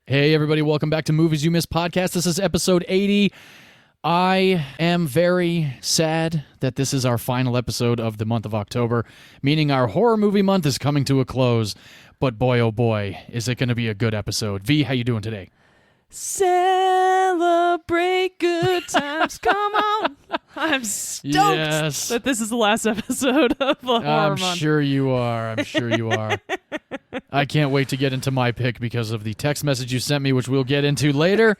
Hey, everybody, welcome back to Movies You Missed podcast. This is episode 80. I am very sad that this is our final episode of the month of October, meaning our horror movie month is coming to a close. But boy, oh boy, is it going to be a good episode. V, how you doing today? Celebrate good times. Come on. I'm stoked that this is the last episode of the horror month. I'm sure you are. I can't wait to get into my pick because of the text message you sent me, which we'll get into later.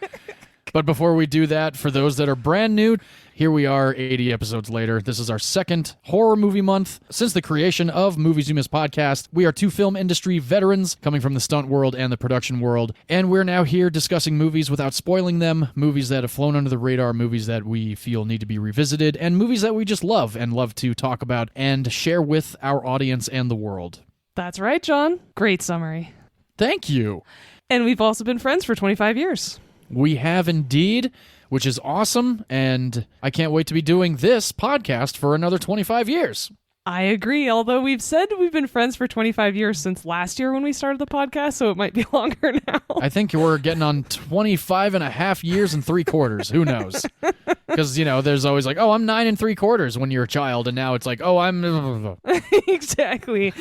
But before we do that, for those that are brand new, here we are 80 episodes later. This is our second horror movie month since the creation of Movies You Missed podcast. We are two film industry veterans coming from the stunt world and the production world, and we're now here discussing movies without spoiling them, movies that have flown under the radar, movies that we feel need to be revisited, and movies that we just love and love to talk about and share with our audience and the world. That's right, John. Great summary. Thank you. And we've also been friends for 25 years. We have indeed, which is awesome, and I can't wait to be doing this podcast for another 25 years. I agree, although we've said we've been friends for 25 years since last year when we started the podcast, so it might be longer now. I think we're getting on 25 and a half years and 3/4. Who knows? Because, there's always like, oh, I'm 9 3/4 when you're a child, and now it's like, oh, I'm... Exactly.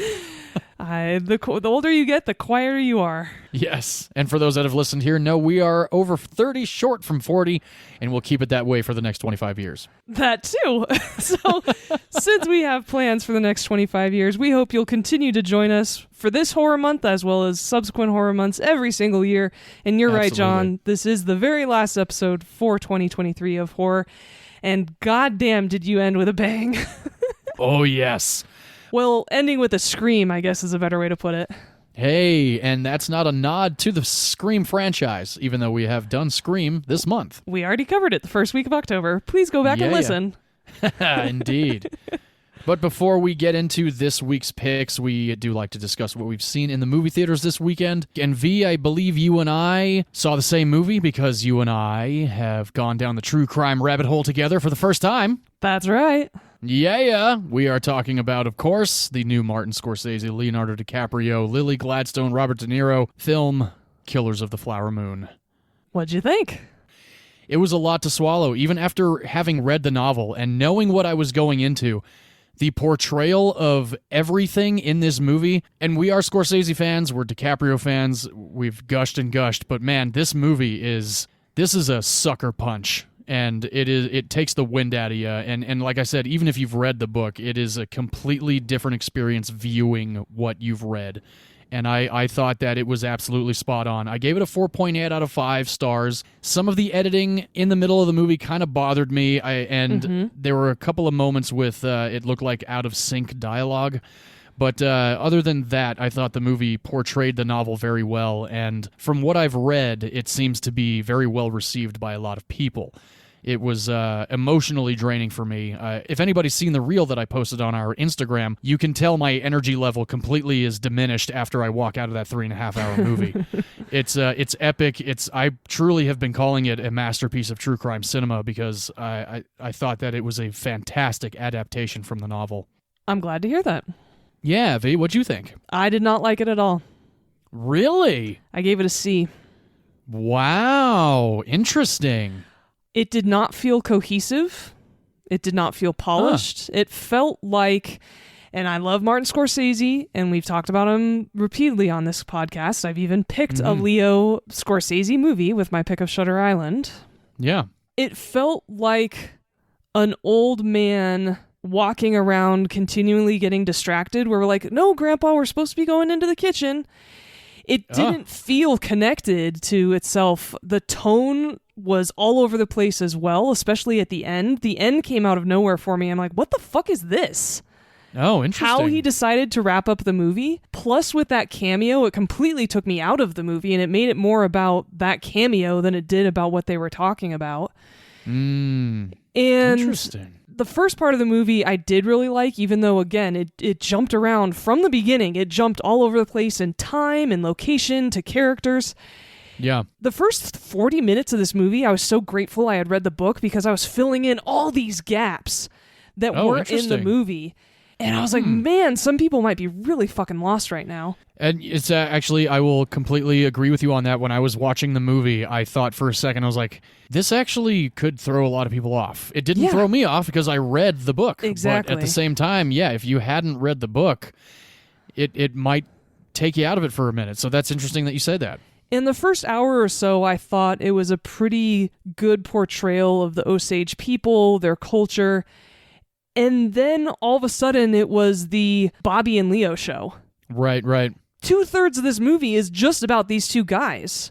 The older you get, the quieter you are. Yes. And for those that have listened here, no, we are over 30 short from 40, and we'll keep it that way for the next 25 years. That too. So since we have plans for the next 25 years, we hope you'll continue to join us for this horror month as well as subsequent horror months every single year. And you're right, John. This is the very last episode for 2023 of horror. And goddamn, did you end with a bang. Oh, yes. Well, ending with a scream, I guess, is a better way to put it. Hey, and that's not a nod to the Scream franchise, even though we have done Scream this month. We already covered it the first week of October. Please go back and listen. Yeah. Indeed. But before we get into this week's picks, we do like to discuss what we've seen in the movie theaters this weekend. And V, I believe you and I saw the same movie because you and I have gone down the true crime rabbit hole together for the first time. That's right. Yeah. We are talking about, of course, the new Martin Scorsese, Leonardo DiCaprio, Lily Gladstone, Robert De Niro film, Killers of the Flower Moon. What'd you think? It was a lot to swallow, even after having read the novel and knowing what I was going into. The portrayal of everything in this movie, and we are Scorsese fans, we're DiCaprio fans, we've gushed and gushed, but man, this movie is a sucker punch. And it takes the wind out of you. And like I said, even if you've read the book, it is a completely different experience viewing what you've read. And I thought that it was absolutely spot on. I gave it a 4.8 out of 5 stars. Some of the editing in the middle of the movie kind of bothered me. There were a couple of moments with it looked like out of sync dialogue. But other than that, I thought the movie portrayed the novel very well. And from what I've read, it seems to be very well received by a lot of people. It was emotionally draining for me. If anybody's seen the reel that I posted on our Instagram, you can tell my energy level completely is diminished after I walk out of that 3.5-hour movie. It's epic. I truly have been calling it a masterpiece of true crime cinema because I thought that it was a fantastic adaptation from the novel. I'm glad to hear that. Yeah, V, what'd you think? I did not like it at all. Really? I gave it a C. Wow, interesting. It did not feel cohesive. It did not feel polished. It felt like, and I love Martin Scorsese, and we've talked about him repeatedly on this podcast. I've even picked a Leo Scorsese movie with my pick of Shutter Island. Yeah. It felt like an old man walking around continually getting distracted where we're like, no, Grandpa, we're supposed to be going into the kitchen. It didn't feel connected to itself. The tone was all over the place as well, especially at the end. The end came out of nowhere for me. I'm like, what the fuck is this? Oh, interesting. How he decided to wrap up the movie, plus with that cameo, it completely took me out of the movie, and it made it more about that cameo than it did about what they were talking about. Interesting. The first part of the movie I did really like, even though, again, it jumped around from the beginning. It jumped all over the place in time and location to characters. Yeah. The first 40 minutes of this movie, I was so grateful I had read the book because I was filling in all these gaps that weren't in the movie. And I was like, man, some people might be really fucking lost right now. And it's actually, I will completely agree with you on that. When I was watching the movie, I thought for a second, I was like, this actually could throw a lot of people off. It didn't throw me off because I read the book. Exactly. But at the same time, if you hadn't read the book, it might take you out of it for a minute. So that's interesting that you said that. In the first hour or so, I thought it was a pretty good portrayal of the Osage people, their culture. And then all of a sudden, it was the Bobby and Leo show. Right. 2/3 of this movie is just about these two guys.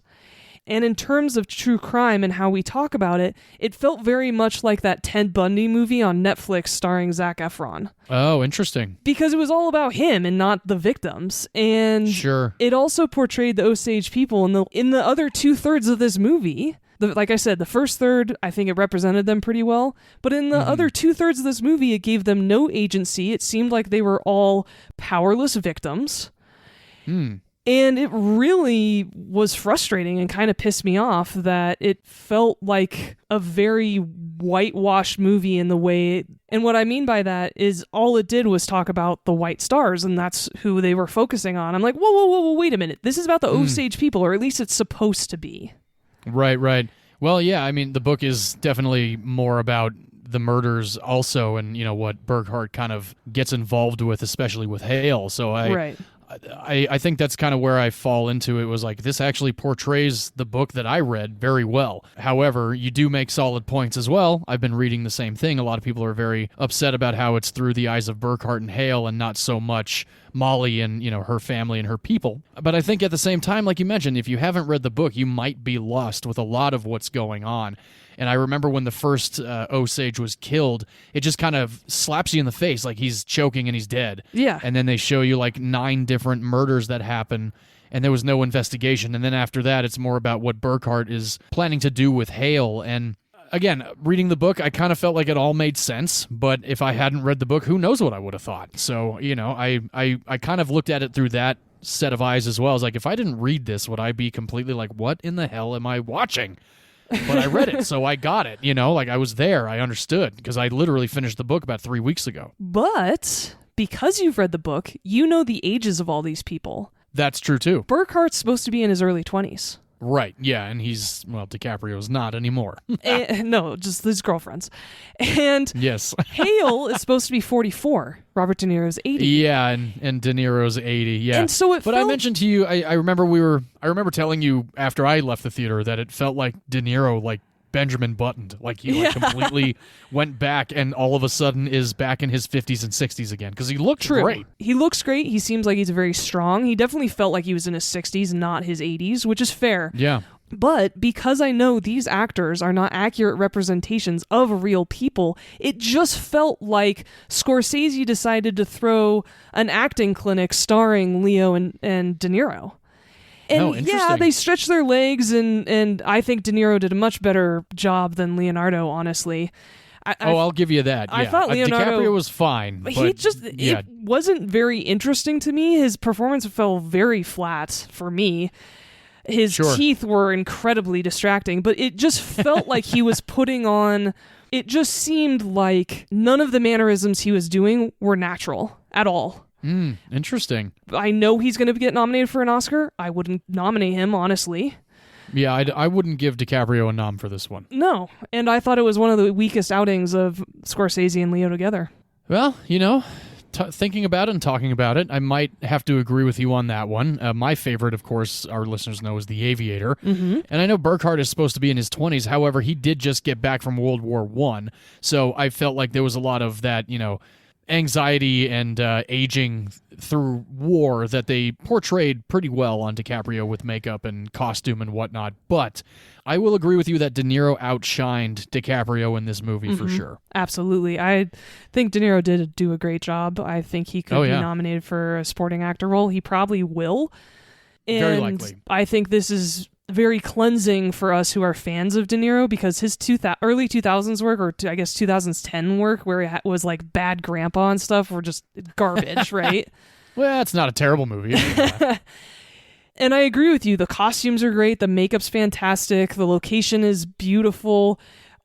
And in terms of true crime and how we talk about it, it felt very much like that Ted Bundy movie on Netflix starring Zac Efron. Oh, interesting. Because it was all about him and not the victims. And sure, it also portrayed the Osage people in the other 2/3 of this movie. Like I said, the first third, I think it represented them pretty well. But in the other 2/3 of this movie, it gave them no agency. It seemed like they were all powerless victims. And it really was frustrating and kind of pissed me off that it felt like a very whitewashed movie in the way. And what I mean by that is all it did was talk about the white stars, and that's who they were focusing on. I'm like, whoa, wait a minute. This is about the Osage people, or at least it's supposed to be. Right. Well, yeah, I mean, the book is definitely more about the murders also, and, what Burkhart kind of gets involved with, especially with Hale. So I think that's kind of where I fall into it. Was like, this actually portrays the book that I read very well. However, you do make solid points as well. I've been reading the same thing. A lot of people are very upset about how it's through the eyes of Burkhart and Hale and not so much Molly and, her family and her people. But I think at the same time, like you mentioned, if you haven't read the book, you might be lost with a lot of what's going on. And I remember when the first Osage was killed, it just kind of slaps you in the face like he's choking and he's dead. Yeah. And then they show you like 9 different murders that happen, and there was no investigation. And then after that, it's more about what Burkhart is planning to do with Hale. And again, reading the book, I kind of felt like it all made sense. But if I hadn't read the book, who knows what I would have thought. So, I kind of looked at it through that set of eyes as well. I was like, if I didn't read this, would I be completely like, what in the hell am I watching? But I read it, so I got it, like I was there, I understood, because I literally finished the book about 3 weeks ago. But because you've read the book, you know the ages of all these people. That's true, too. Burkhart's supposed to be in his early 20s. Right, yeah, and DiCaprio's not anymore. No, just his girlfriends. And yes. Hale is supposed to be 44. Robert De Niro's 80. Yeah, and De Niro's 80, yeah. And so I mentioned to you, I remember telling you after I left the theater that it felt like De Niro, like, Benjamin Buttoned. Like, he completely went back and all of a sudden is back in his 50s and 60s again, because he looked great. He looks great. He seems like he's very strong. He definitely felt like he was in his 60s, not his 80s, which is fair. Yeah. But because I know these actors are not accurate representations of real people, it just felt like Scorsese decided to throw an acting clinic starring Leo and De Niro. And they stretched their legs, and I think De Niro did a much better job than Leonardo, honestly. I'll give you that. I thought Leonardo... DiCaprio was fine. But it wasn't very interesting to me. His performance fell very flat for me. His teeth were incredibly distracting, but it just felt like he was putting on... It just seemed like none of the mannerisms he was doing were natural at all. Interesting. I know he's going to get nominated for an Oscar. I wouldn't nominate him, honestly. Yeah, I wouldn't give DiCaprio a nom for this one. No, and I thought it was one of the weakest outings of Scorsese and Leo together. Well, thinking about it and talking about it, I might have to agree with you on that one. My favorite, of course, our listeners know, is The Aviator. Mm-hmm. And I know Burkhart is supposed to be in his 20s. However, he did just get back from World War I. So I felt like there was a lot of that, anxiety and aging through war that they portrayed pretty well on DiCaprio with makeup and costume and whatnot. But I will agree with you that De Niro outshined DiCaprio in this movie for sure. Absolutely. I think De Niro did do a great job. I think he could be nominated for a supporting actor role. He probably will. And very likely. I think this is very cleansing for us who are fans of De Niro, because his early 2000s work, or I guess 2010 work, where it was like Bad Grandpa and stuff, were just garbage, right? Well, it's not a terrible movie. And I agree with you. The costumes are great. The makeup's fantastic. The location is beautiful.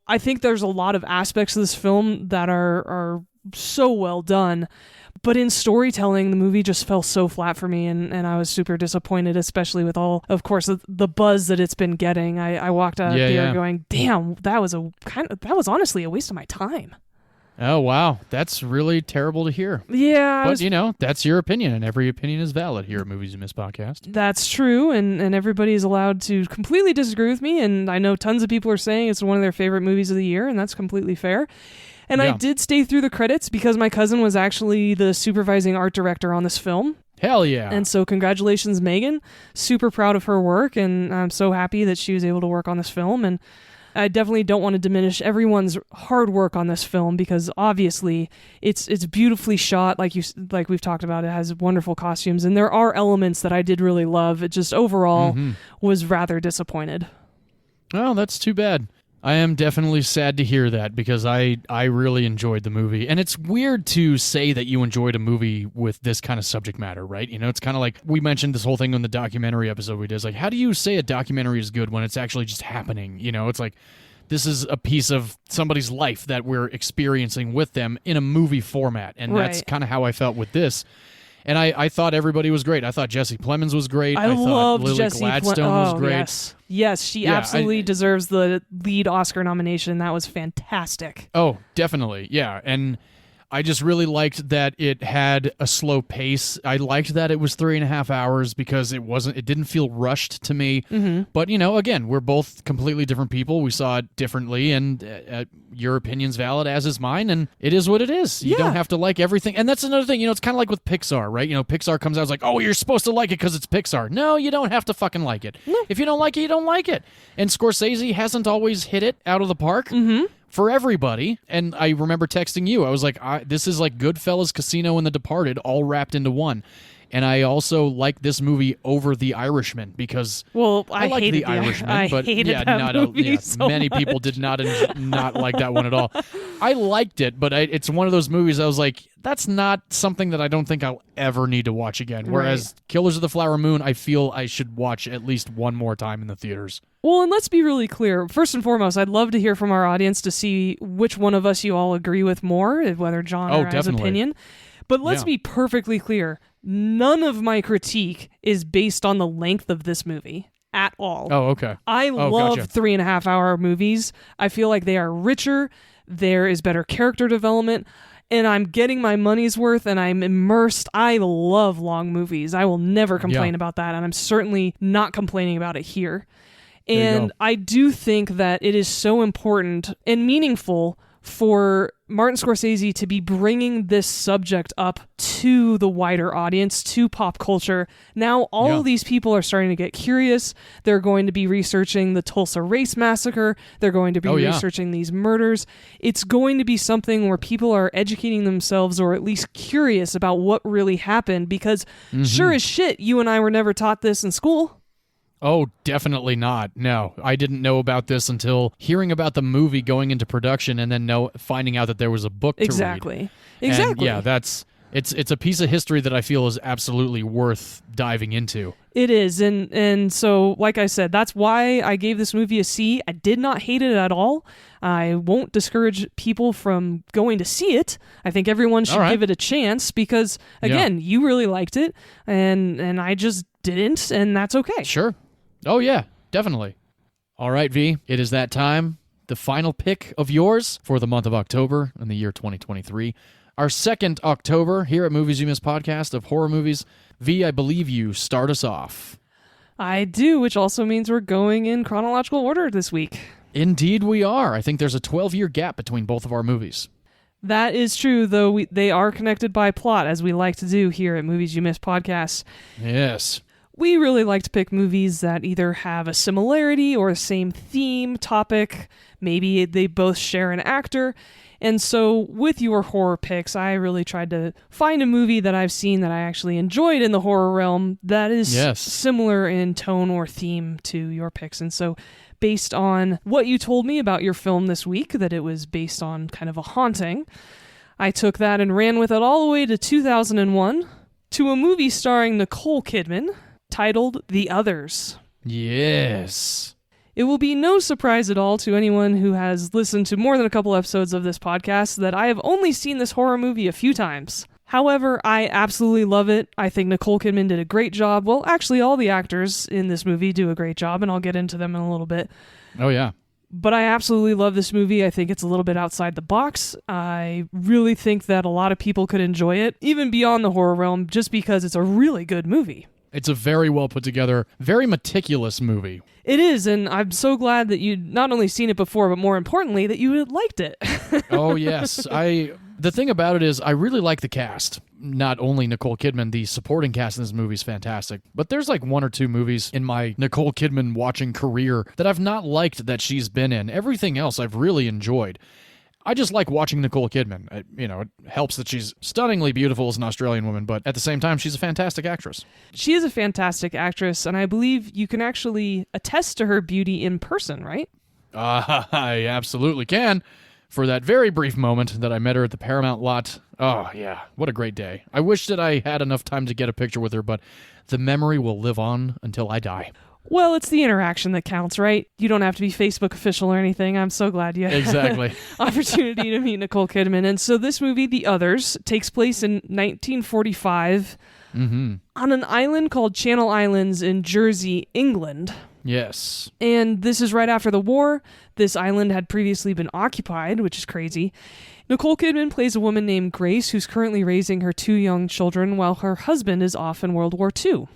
I think there's a lot of aspects of this film that are so well done. But in storytelling, the movie just fell so flat for me, and I was super disappointed, especially with all, of course, the buzz that it's been getting. I walked out there going, damn, that was honestly a waste of my time. Oh, wow. That's really terrible to hear. Yeah. But, that's your opinion, and every opinion is valid here at Movies You Miss Podcast. That's true, and everybody is allowed to completely disagree with me, and I know tons of people are saying it's one of their favorite movies of the year, and that's completely fair. And I did stay through the credits because my cousin was actually the supervising art director on this film. Hell yeah. And so congratulations, Megan. Super proud of her work, and I'm so happy that she was able to work on this film. And I definitely don't want to diminish everyone's hard work on this film because obviously it's beautifully shot, like we've talked about. It has wonderful costumes, and there are elements that I did really love. It just overall was rather disappointed. Oh, that's too bad. I am definitely sad to hear that because I really enjoyed the movie. And it's weird to say that you enjoyed a movie with this kind of subject matter, right? It's kind of like we mentioned this whole thing on the documentary episode we did. It's like, how do you say a documentary is good when it's actually just happening? It's like this is a piece of somebody's life that we're experiencing with them in a movie format. And that's kind of how I felt with this. And I thought everybody was great. I thought Jesse Plemons was great. I thought Lily Gladstone was great. Yes, she absolutely deserves the lead Oscar nomination. That was fantastic. Oh, definitely. Yeah. And I just really liked that it had a slow pace. I liked that it was 3.5 hours because it didn't feel rushed to me. Mm-hmm. But, again, we're both completely different people. We saw it differently, and your opinion's valid, as is mine, and it is what it is. You don't have to like everything. And that's another thing, it's kind of like with Pixar, right? Pixar comes out, it's like, oh, you're supposed to like it because it's Pixar. No, you don't have to fucking like it. No. If you don't like it, you don't like it. And Scorsese hasn't always hit it out of the park. Mm-hmm. For everybody. And I remember texting you. I was like, this is like Goodfellas, Casino, and The Departed all wrapped into one. And I also like this movie over The Irishman because I like The Irishman, but many people did not like that one at all. I liked it, but it's one of those movies I was like, that's not something that I don't think I'll ever need to watch again. Whereas Killers of the Flower Moon, I feel I should watch at least one more time in the theaters. Well, and let's be really clear. First and foremost, I'd love to hear from our audience to see which one of us you all agree with more, whether John or I's opinion. But let's be perfectly clear. None of my critique is based on the length of this movie at all. Oh, okay. I love 3.5 hour movies. I feel like they are richer. There is better character development. And I'm getting my money's worth and I'm immersed. I love long movies. I will never complain about that. And I'm certainly not complaining about it here. And I do think that it is so important and meaningful for Martin Scorsese to be bringing this subject up to the wider audience, to pop culture. Now, all of these people are starting to get curious. They're going to be researching the Tulsa Race Massacre. They're going to be researching these murders. It's going to be something where people are educating themselves or at least curious about what really happened because sure as shit, you and I were never taught this in school. Oh, definitely not. No, I didn't know about this until hearing about the movie going into production and then finding out that there was a book to read. Exactly. And it's a piece of history that I feel is absolutely worth diving into. It is, and so, like I said, that's why I gave this movie a C. I did not hate it at all. I won't discourage people from going to see it. I think everyone should give it a chance because, again, you really liked it, and I just didn't, and that's okay. Sure. Oh, yeah, definitely. All right, V, it is that time. The final pick of yours for the month of October in the year 2023. Our second October here at Movies You Miss podcast of horror movies. V, I believe you start us off. I do, which also means we're going in chronological order this week. Indeed we are. I think there's a 12-year gap between both of our movies. That is true, though they are connected by plot, as we like to do here at Movies You Miss podcasts. Yes. We really like to pick movies that either have a similarity or a same theme, topic. Maybe they both share an actor. And so with your horror picks, I really tried to find a movie that I've seen that I actually enjoyed in the horror realm that is similar in tone or theme to your picks. And so based on what you told me about your film this week, that it was based on kind of a haunting, I took that and ran with it all the way to 2001 to a movie starring Nicole Kidman titled The Others. Yes. It will be no surprise at all to anyone who has listened to more than a couple episodes of this podcast that I have only seen this horror movie a few times. However, I absolutely love it. I think Nicole Kidman did a great job. Well, actually, all the actors in this movie do a great job, and I'll get into them in a little bit. Oh, yeah. But I absolutely love this movie. I think it's a little bit outside the box. I really think that a lot of people could enjoy it, even beyond the horror realm, just because it's a really good movie. It's a very well put together, very meticulous movie. It is, and I'm so glad that you'd not only seen it before, but more importantly, that you liked it. Oh, yes. The thing about it is I really like the cast. Not only Nicole Kidman, the supporting cast in this movie is fantastic, but there's like one or two movies in my Nicole Kidman watching career that I've not liked that she's been in. Everything else I've really enjoyed. I just like watching Nicole Kidman. It helps that she's stunningly beautiful as an Australian woman, but at the same time, she's a fantastic actress. She is a fantastic actress, and I believe you can actually attest to her beauty in person, right? I absolutely can. For that very brief moment that I met her at the Paramount lot. Oh, yeah. What a great day. I wish that I had enough time to get a picture with her, but the memory will live on until I die. Well, it's the interaction that counts, right? You don't have to be Facebook official or anything. I'm so glad you had exactly opportunity to meet Nicole Kidman. And so this movie, The Others, takes place in 1945 on an island called Channel Islands in Jersey, England. Yes. And this is right after the war. This island had previously been occupied, which is crazy. Nicole Kidman plays a woman named Grace who's currently raising her 2 young children while her husband is off in World War II.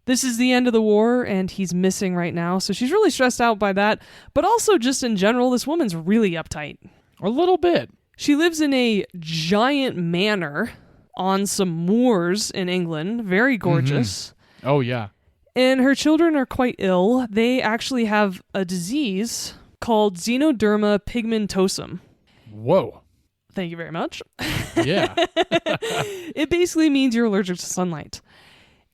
This is the end of the war, and he's missing right now, so she's really stressed out by that. But also, just in general, this woman's really uptight. A little bit. She lives in a giant manor on some moors in England. Very gorgeous. Oh, yeah. And her children are quite ill. They actually have a disease called xenoderma pigmentosum. Whoa. Thank you very much. Yeah. It basically means you're allergic to sunlight.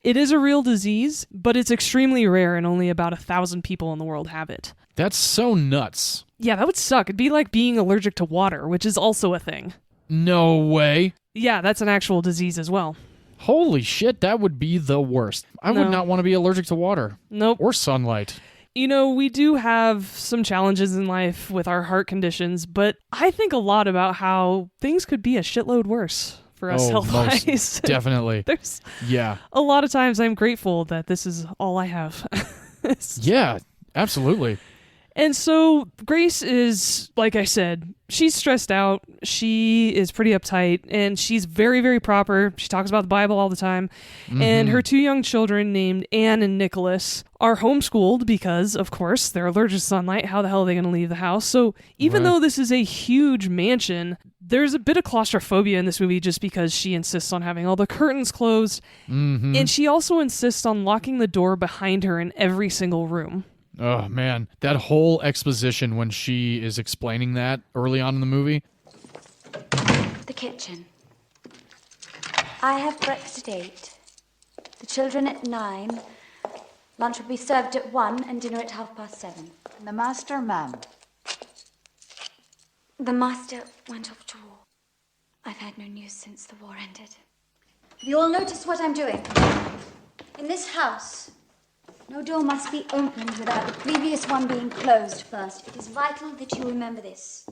It is a real disease, but it's extremely rare and only about 1,000 people in the world have it. That's so nuts. Yeah, that would suck. It'd be like being allergic to water, which is also a thing. No way. Yeah, that's an actual disease as well. Holy shit, that would be the worst. I would not want to be allergic to water. Nope. Or sunlight. You know, we do have some challenges in life with our heart conditions, but I think a lot about how things could be a shitload worse for us health-wise. Definitely. There's a lot of times I'm grateful that this is all I have. Yeah, absolutely. And so Grace is, like I said, she's stressed out. She is pretty uptight, and she's very, very proper. She talks about the Bible all the time. And her 2 young children named Anne and Nicholas are homeschooled because, of course, they're allergic to sunlight. How the hell are they going to leave the house? So even though this is a huge mansion, there's a bit of claustrophobia in this movie just because she insists on having all the curtains closed. And she also insists on locking the door behind her in every single room. Oh, man. That whole exposition when she is explaining that early on in the movie. The kitchen. I have breakfast at 8. The children at 9. Lunch will be served at 1 and dinner at 7:30. And the master, ma'am? The master went off to war. I've had no news since the war ended. Have you all noticed what I'm doing? In this house, no door must be opened without the previous one being closed first. It is vital that you remember this.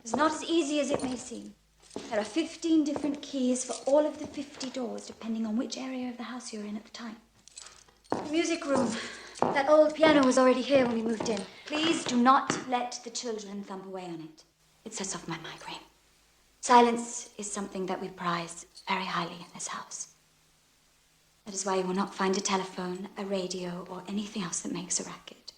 It's not as easy as it may seem. There are 15 different keys for all of the 50 doors, depending on which area of the house you're in at the time. The music room. That old piano was already here when we moved in. Please do not let the children thump away on it. It sets off my migraine. Silence is something that we prize very highly in this house. That is why you will not find a telephone, a radio, or anything else that makes a racket.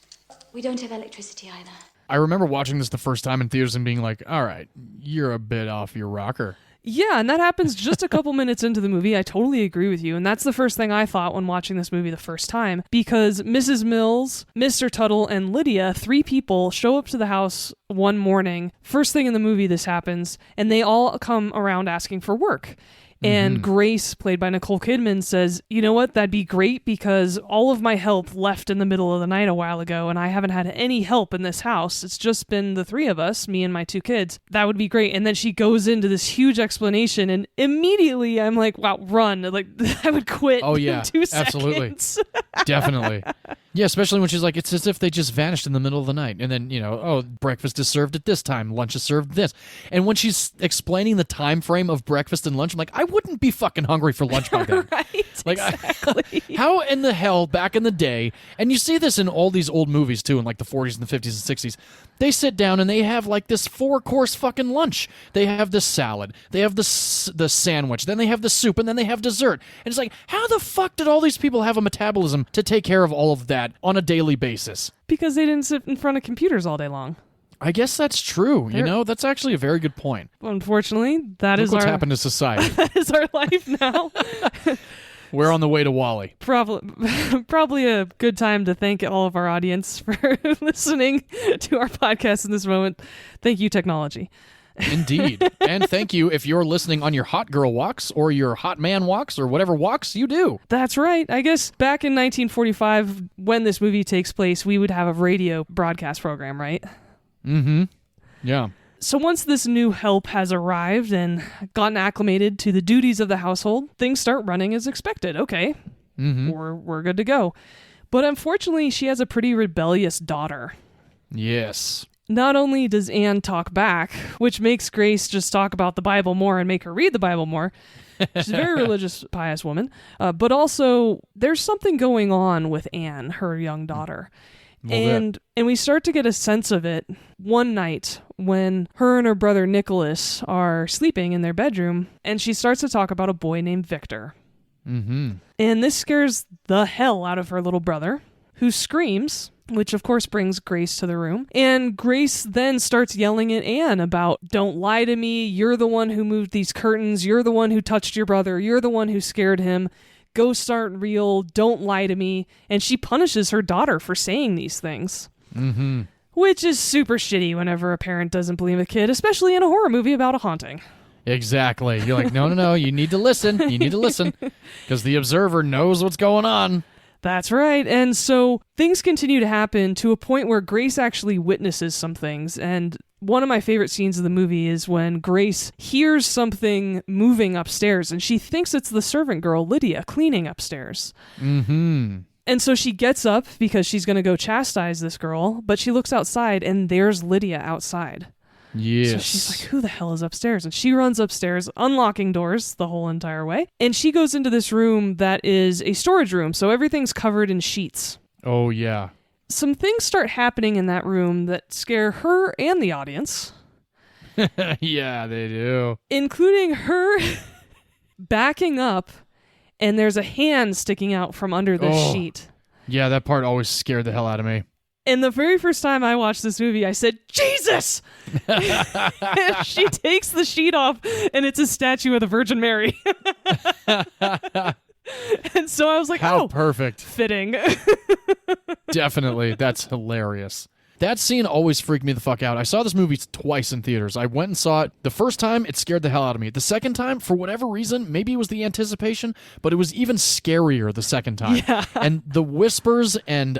We don't have electricity either. I remember watching this the first time in theaters and being like, all right, you're a bit off your rocker. Yeah, and that happens just a couple minutes into the movie. I totally agree with you. And that's the first thing I thought when watching this movie the first time. Because Mrs. Mills, Mr. Tuttle, and Lydia, 3 people, show up to the house one morning. First thing in the movie this happens. And they all come around asking for work. And Grace, played by Nicole Kidman, says, you know what, that'd be great because all of my help left in the middle of the night a while ago and I haven't had any help in this house. It's just been the 3 of us, me and my 2 kids. That would be great. And then she goes into this huge explanation and immediately I'm like, wow, run. Like, I would quit in 2 seconds. Absolutely. Definitely. Yeah, especially when she's like, it's as if they just vanished in the middle of the night. And then, breakfast is served at this time, lunch is served this. And when she's explaining the time frame of breakfast and lunch, I'm like, I wouldn't be fucking hungry for lunch by then. Right, like, exactly. How in the hell, back in the day, and you see this in all these old movies too, in like the 40s and the 50s and 60s, they sit down and they have like this 4-course fucking lunch. They have the salad, they have the sandwich, then they have the soup, and then they have dessert. And it's like, how the fuck did all these people have a metabolism to take care of all of that on a daily basis? Because they didn't sit in front of computers all day long. I guess that's true. That's actually a very good point. Unfortunately, Look what's happened to society. That is our life now. We're on the way to Wall-E. Probably a good time to thank all of our audience for listening to our podcast in this moment. Thank you, technology. Indeed. And thank you if you're listening on your hot girl walks or your hot man walks or whatever walks you do. That's right. I guess back in 1945, when this movie takes place, we would have a radio broadcast program, right? Mm-hmm. Yeah. So once this new help has arrived and gotten acclimated to the duties of the household, things start running as expected. Okay, we're good to go. But unfortunately, she has a pretty rebellious daughter. Yes. Not only does Anne talk back, which makes Grace just talk about the Bible more and make her read the Bible more. She's a very religious, pious woman. But also, there's something going on with Anne, her young daughter. And we start to get a sense of it one night when her and her brother Nicholas are sleeping in their bedroom, and she starts to talk about a boy named Victor. Mm-hmm. And this scares the hell out of her little brother, who screams, which of course brings Grace to the room. And Grace then starts yelling at Anne about, don't lie to me, you're the one who moved these curtains, you're the one who touched your brother, you're the one who scared him, ghosts aren't real, don't lie to me. And she punishes her daughter for saying these things. Mm-hmm. Which is super shitty whenever a parent doesn't believe a kid, especially in a horror movie about a haunting. Exactly. You're like, no, you need to listen. You need to listen. Because the observer knows what's going on. That's right. And so things continue to happen to a point where Grace actually witnesses some things. And one of my favorite scenes of the movie is when Grace hears something moving upstairs and she thinks it's the servant girl, Lydia, cleaning upstairs. Mm-hmm. And so she gets up because she's going to go chastise this girl, but she looks outside and there's Lydia outside. Yes. So she's like, who the hell is upstairs? And she runs upstairs, unlocking doors the whole entire way. And she goes into this room that is a storage room. So everything's covered in sheets. Oh, yeah. Some things start happening in that room that scare her and the audience. Yeah, they do. Including her backing up, and there's a hand sticking out from under the sheet. Yeah, that part always scared the hell out of me. And the very first time I watched this movie, I said, Jesus! And she takes the sheet off, and it's a statue of the Virgin Mary. And so I was like, how perfect. Fitting. Definitely. That's hilarious. That scene always freaked me the fuck out. I saw this movie twice in theaters. I went and saw it. The first time, it scared the hell out of me. The second time, for whatever reason, maybe it was the anticipation, but it was even scarier the second time. Yeah. And the whispers and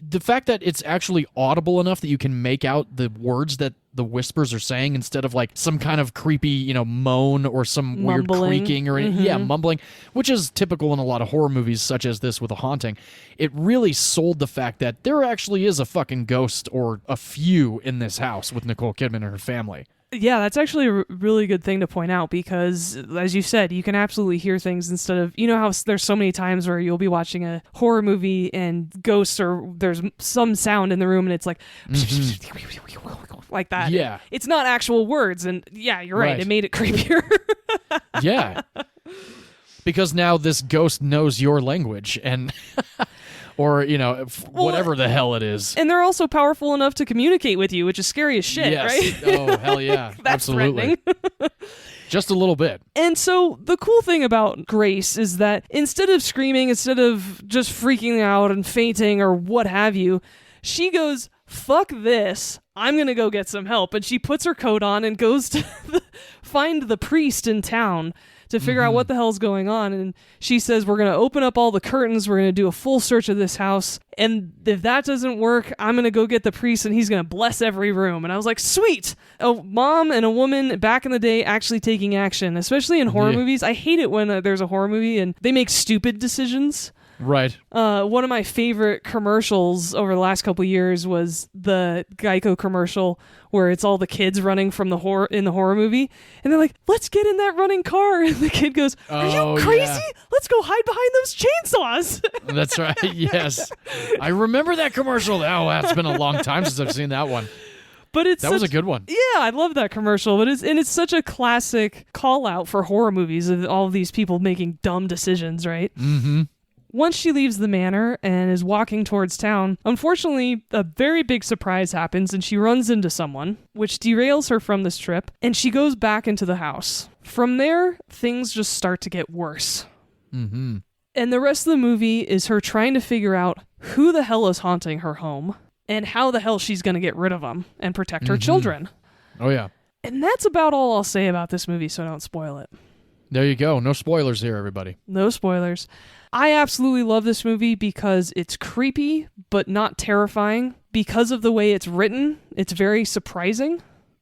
the fact that it's actually audible enough that you can make out the words that the whispers are saying instead of like some kind of creepy, moan or some mumbling. Weird creaking or mumbling, which is typical in a lot of horror movies such as this with a haunting. It really sold the fact that there actually is a fucking ghost or a few in this house with Nicole Kidman and her family. Yeah, that's actually a really good thing to point out because, as you said, you can absolutely hear things instead of, how there's so many times where you'll be watching a horror movie and ghosts or there's some sound in the room and it's like, like that. Yeah. It's not actual words. And yeah, you're right. It made it creepier. Yeah. Because now this ghost knows your language and... Or, whatever the hell it is. And they're also powerful enough to communicate with you, which is scary as shit, yes. right? Oh, hell yeah. That's absolutely. Just a little bit. And so the cool thing about Grace is that instead of screaming, instead of just freaking out and fainting or what have you, she goes, fuck this. I'm going to go get some help. And she puts her coat on and goes to find the priest in town to figure out what the hell's going on. And she says, we're going to open up all the curtains. We're going to do a full search of this house. And if that doesn't work, I'm going to go get the priest and he's going to bless every room. And I was like, sweet. A mom and a woman back in the day actually taking action, especially in horror movies. I hate it when there's a horror movie and they make stupid decisions. Right. One of my favorite commercials over the last couple years was the Geico commercial where it's all the kids running from the horror movie, and they're like, "Let's get in that running car," and the kid goes, "Are you crazy? Yeah. Let's go hide behind those chainsaws." That's right. Yes, I remember that commercial. Oh, it's been a long time since I've seen that one. But that was a good one. Yeah, I love that commercial. But it's such a classic call out for horror movies of all of these people making dumb decisions, right? Mm-hmm. Once she leaves the manor and is walking towards town, unfortunately, a very big surprise happens and she runs into someone, which derails her from this trip, and she goes back into the house. From there, things just start to get worse. Mm-hmm. And the rest of the movie is her trying to figure out who the hell is haunting her home and how the hell she's going to get rid of them and protect her children. Oh, yeah. And that's about all I'll say about this movie, so don't spoil it. There you go. No spoilers here, everybody. No spoilers. I absolutely love this movie because it's creepy, but not terrifying. Because of the way it's written, it's very surprising.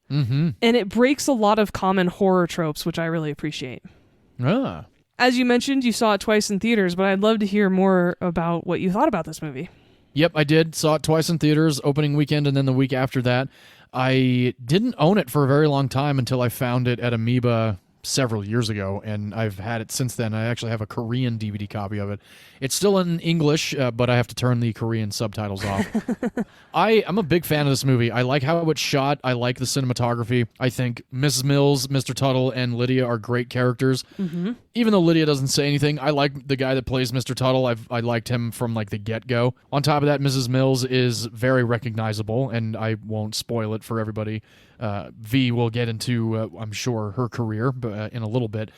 Mm-hmm. And it breaks a lot of common horror tropes, which I really appreciate. Ah. As you mentioned, you saw it twice in theaters, but I'd love to hear more about what you thought about this movie. Yep, I did. Saw it twice in theaters, opening weekend and then the week after that. I didn't own it for a very long time until I found it at Amoeba several years ago, and I've had it since then. I actually have a Korean DVD copy of it. It's still in English, but I have to turn the Korean subtitles off. I'm a big fan of this movie. I like how it's shot. I like the cinematography. I think Mrs. Mills, Mr. Tuttle, and Lydia are great characters. Mm-hmm. Even though Lydia doesn't say anything, I like the guy that plays Mr. Tuttle. I liked him from like the get-go. On top of that, Mrs. Mills is very recognizable, and I won't spoil it for everybody. Vee will get into, I'm sure, her career in a little bit.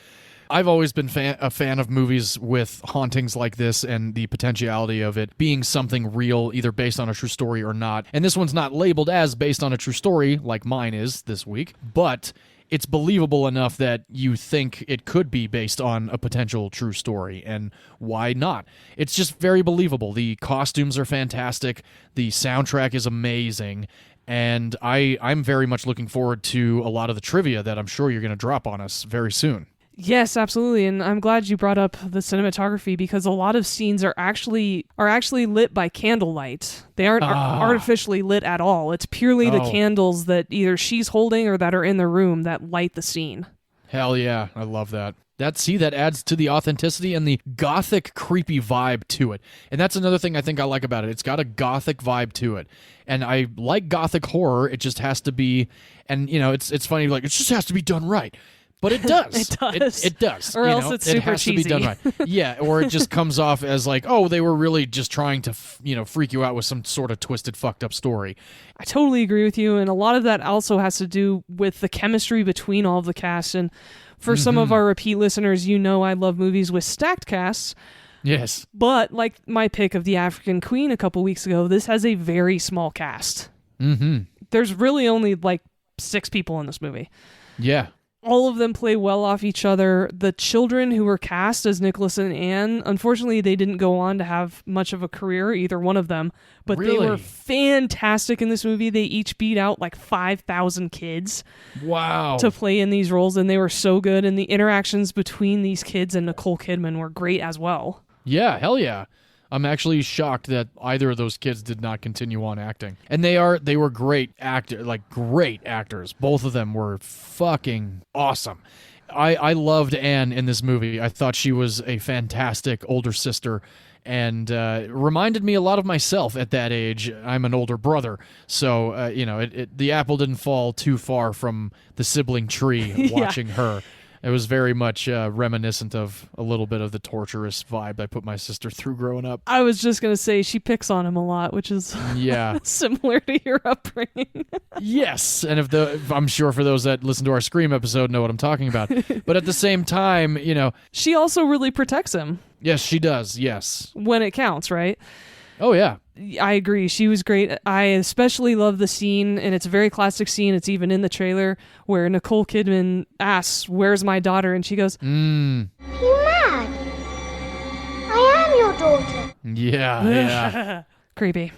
I've always been a fan of movies with hauntings like this and the potentiality of it being something real, either based on a true story or not. And this one's not labeled as based on a true story, like mine is this week, but it's believable enough that you think it could be based on a potential true story, and why not? It's just very believable. The costumes are fantastic, the soundtrack is amazing, and I'm very much looking forward to a lot of the trivia that I'm sure you're going to drop on us very soon. Yes, absolutely, and I'm glad you brought up the cinematography because a lot of scenes are actually lit by candlelight. They aren't artificially lit at all. It's purely the candles that either she's holding or that are in the room that light the scene. Hell yeah, I love that. That adds to the authenticity and the gothic, creepy vibe to it. And that's another thing I think I like about it. It's got a gothic vibe to it. And I like gothic horror. It just has to be, and it's funny, like, it just has to be done right. But it does. It does. It does. Or else it's super cheesy. It has to be done right. Yeah, or it just comes off as like, oh, they were really just trying to, freak you out with some sort of twisted, fucked up story. I totally agree with you, and a lot of that also has to do with the chemistry between all of the cast. And for some of our repeat listeners, I love movies with stacked casts. Yes. But like my pick of The African Queen a couple weeks ago, this has a very small cast. Mm-hmm. There's really only like 6 people in this movie. Yeah. All of them play well off each other. The children who were cast as Nicholas and Anne, unfortunately, they didn't go on to have much of a career, either one of them. But really? They were fantastic in this movie. They each beat out like 5,000 kids. Wow. To play in these roles, and they were so good. And the interactions between these kids and Nicole Kidman were great as well. Yeah, hell yeah. I'm actually shocked that either of those kids did not continue on acting. And they were great actors. Both of them were fucking awesome. I loved Anne in this movie. I thought she was a fantastic older sister and reminded me a lot of myself at that age. I'm an older brother, so the apple didn't fall too far from the sibling tree watching her. It was very much reminiscent of a little bit of the torturous vibe I put my sister through growing up. I was just going to say she picks on him a lot, which is similar to your upbringing. Yes, and if I'm sure for those that listen to our Scream episode know what I'm talking about. But at the same time, she also really protects him. Yes, she does, yes. When it counts, right? Oh, yeah. I agree. She was great. I especially love the scene, and it's a very classic scene. It's even in the trailer, where Nicole Kidman asks, "Where's my daughter?" And she goes, Are you mad? I am your daughter. Yeah. Creepy.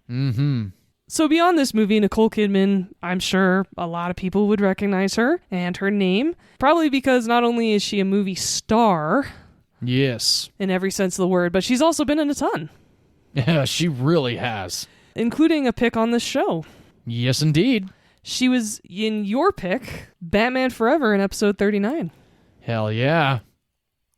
Mm-hmm. So beyond this movie, Nicole Kidman, I'm sure a lot of people would recognize her and her name, probably because not only is she a movie star, Yes. in every sense of the word, but she's also been in a ton, Yeah, she really has. including a pick on this show. Yes, indeed. She was in your pick, Batman Forever, in episode 39. Hell yeah.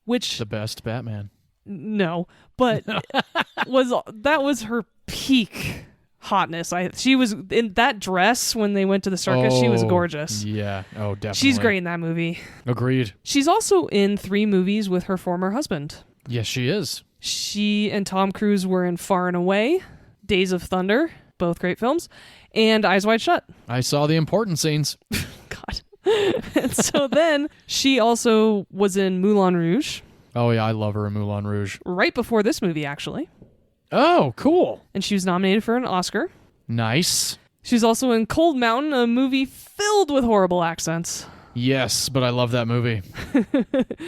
Which, The best Batman. no, but that was her peak hotness. She was in that dress when they went to the circus. She was gorgeous. Yeah. Oh, definitely. She's great in that movie. Agreed. She's also in 3 movies with her former husband. Yes, she is. She and Tom Cruise were in Far and Away, Days of Thunder, both great films, and Eyes Wide Shut. I saw the important scenes. God. And so then she also was in Moulin Rouge. Oh, yeah, I love her in Moulin Rouge. Right before this movie, actually. Oh, cool. And she was nominated for an Oscar. Nice. She's also in Cold Mountain, a movie filled with horrible accents. Yes, but I love that movie.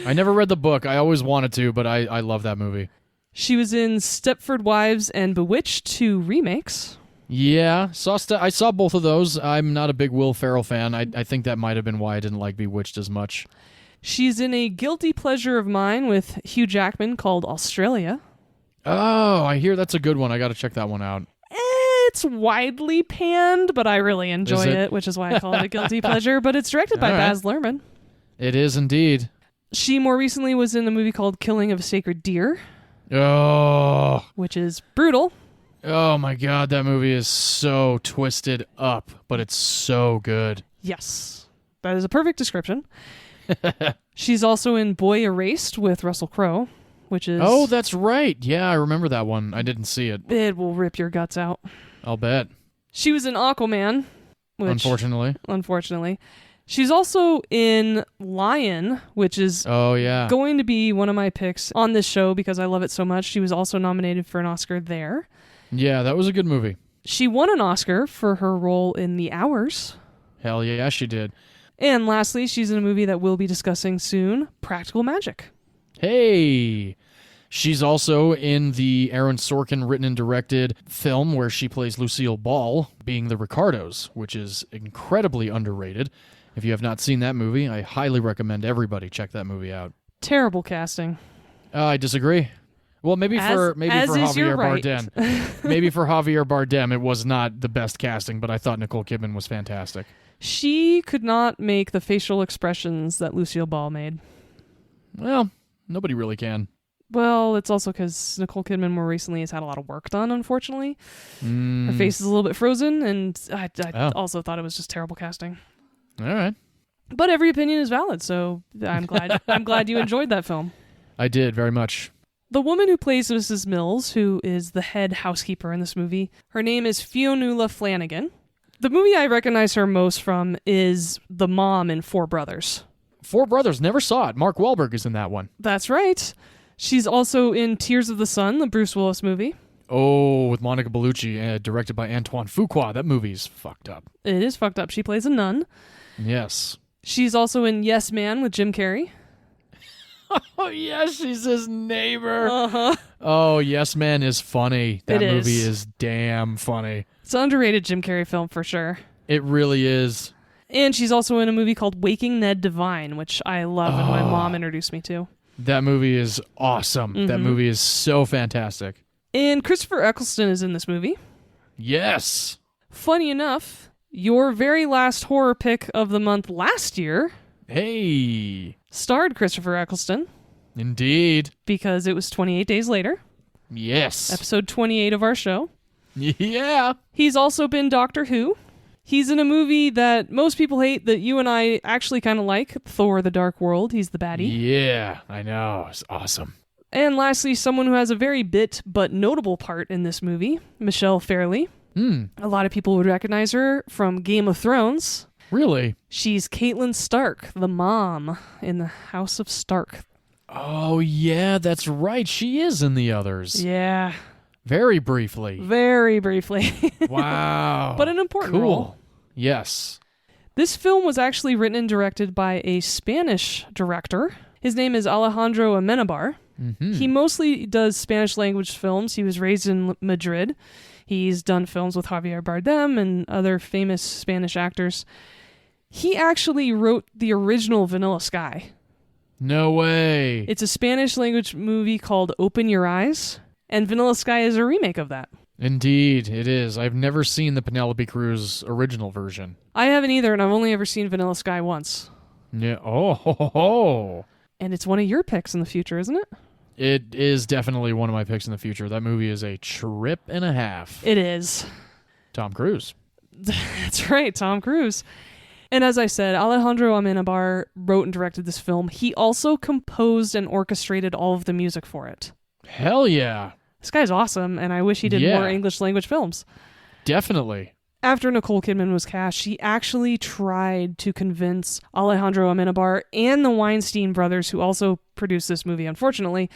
I never read the book. I always wanted to, but I love that movie. She was in Stepford Wives and Bewitched, 2 remakes. Yeah, I saw both of those. I'm not a big Will Ferrell fan. I think that might have been why I didn't like Bewitched as much. She's in a guilty pleasure of mine with Hugh Jackman called Australia. Oh, I hear that's a good one. I got to check that one out. It's widely panned, but I really enjoy Is it? it, which is why I call it a guilty pleasure. But it's directed by All right. Baz Luhrmann. It is indeed. She more recently was in a movie called Killing of a Sacred Deer, Oh, which is brutal. oh my God, that movie is so twisted up, but it's so good. Yes, that is a perfect description. She's also in Boy Erased with Russell Crowe, which is... Oh, that's right. Yeah, I remember that one. I didn't see it. It will rip your guts out. I'll bet. She was in Aquaman, which... Unfortunately. She's also in Lion, which is Oh, yeah. going to be one of my picks on this show because I love it so much. She was also nominated for an Oscar there. Yeah, that was a good movie. She won an Oscar for her role in The Hours. Hell yeah, she did. And lastly, she's in a movie that we'll be discussing soon, Practical Magic. Hey! She's also in the Aaron Sorkin written and directed film where she plays Lucille Ball, being the Ricardos, which is incredibly underrated. If you have not seen that movie, I highly recommend everybody check that movie out. Terrible casting. I disagree. Well, maybe for Javier right. Bardem. Maybe for Javier Bardem, it was not the best casting, but I thought Nicole Kidman was fantastic. She could not make the facial expressions that Lucille Ball made. Well, nobody really can. Well, it's also because Nicole Kidman more recently has had a lot of work done, unfortunately. Her face is a little bit frozen, and I also thought it was just terrible casting. All right. But every opinion is valid, so I'm glad you enjoyed that film. I did, very much. The woman who plays Mrs. Mills, who is the head housekeeper in this movie, her name is Fionnuala Flanagan. The movie I recognize her most from is the mom in Four Brothers. Four Brothers, never saw it. Mark Wahlberg is in that one. That's right. She's also in Tears of the Sun, the Bruce Willis movie. Oh, with Monica Bellucci, directed by Antoine Fuqua. That movie's fucked up. It is fucked up. She plays a nun. Yes. She's also in Yes Man with Jim Carrey. Oh, yes, she's his neighbor. Uh-huh. Oh, Yes Man is funny. That It movie is. is damn funny. It's an underrated Jim Carrey film for sure. It really is. And she's also in a movie called Waking Ned Divine, which I love and my mom introduced me to. That movie is awesome. That movie is so fantastic. And Christopher Eccleston is in this movie. Yes. Funny enough, your very last horror pick of the month last year Hey. starred Christopher Eccleston Indeed. because it was 28 Days Later, Yes. episode 28 of our show. Yeah. He's also been Doctor Who. He's in a movie that most people hate that you and I actually kind of like, Thor: The Dark World. He's the baddie. Yeah, I know. It's awesome. And lastly, someone who has a very bit but notable part in this movie, Michelle Fairley. A lot of people would recognize her from Game of Thrones. Really? She's Catelyn Stark, the mom in the House of Stark. Oh, yeah, that's right. She is in the others. Yeah, Very briefly. very briefly. Wow. But an important cool. role. Yes. This film was actually written and directed by a Spanish director. His name is Alejandro Amenabar. He mostly does Spanish language films. He was raised in Madrid. He's done films with Javier Bardem and other famous Spanish actors. He actually wrote the original Vanilla Sky. No way. It's a Spanish language movie called Open Your Eyes, and Vanilla Sky is a remake of that. Indeed, it is. I've never seen the Penelope Cruz original version. I haven't either, and I've only ever seen Vanilla Sky once. Yeah. Oh, ho, ho, ho. And it's one of your picks in the future, isn't it? It is definitely one of my picks in the future. That movie is a trip and a half. It is. Tom Cruise. That's right, Tom Cruise. And as I said, Alejandro Amenabar wrote and directed this film. He also composed and orchestrated all of the music for it. Hell yeah. This guy's awesome, and I wish he did more English language films. Definitely. After Nicole Kidman was cast, she actually tried to convince Alejandro Amenabar and the Weinstein brothers, who also produced this movie, unfortunately,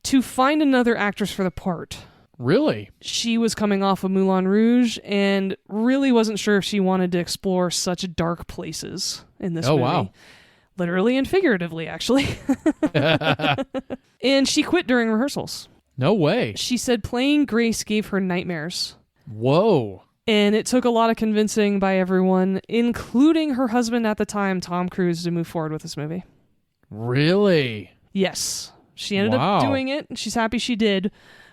to find another actress for the part. Really? She was coming off of Moulin Rouge and really wasn't sure if she wanted to explore such dark places in this movie. Oh, wow. Literally and figuratively, actually. And she quit during rehearsals. No way. She said playing Grace gave her nightmares. Whoa. And it took a lot of convincing by everyone, including her husband at the time, Tom Cruise, to move forward with this movie. Really? Yes. She ended up doing it, and she's happy she did.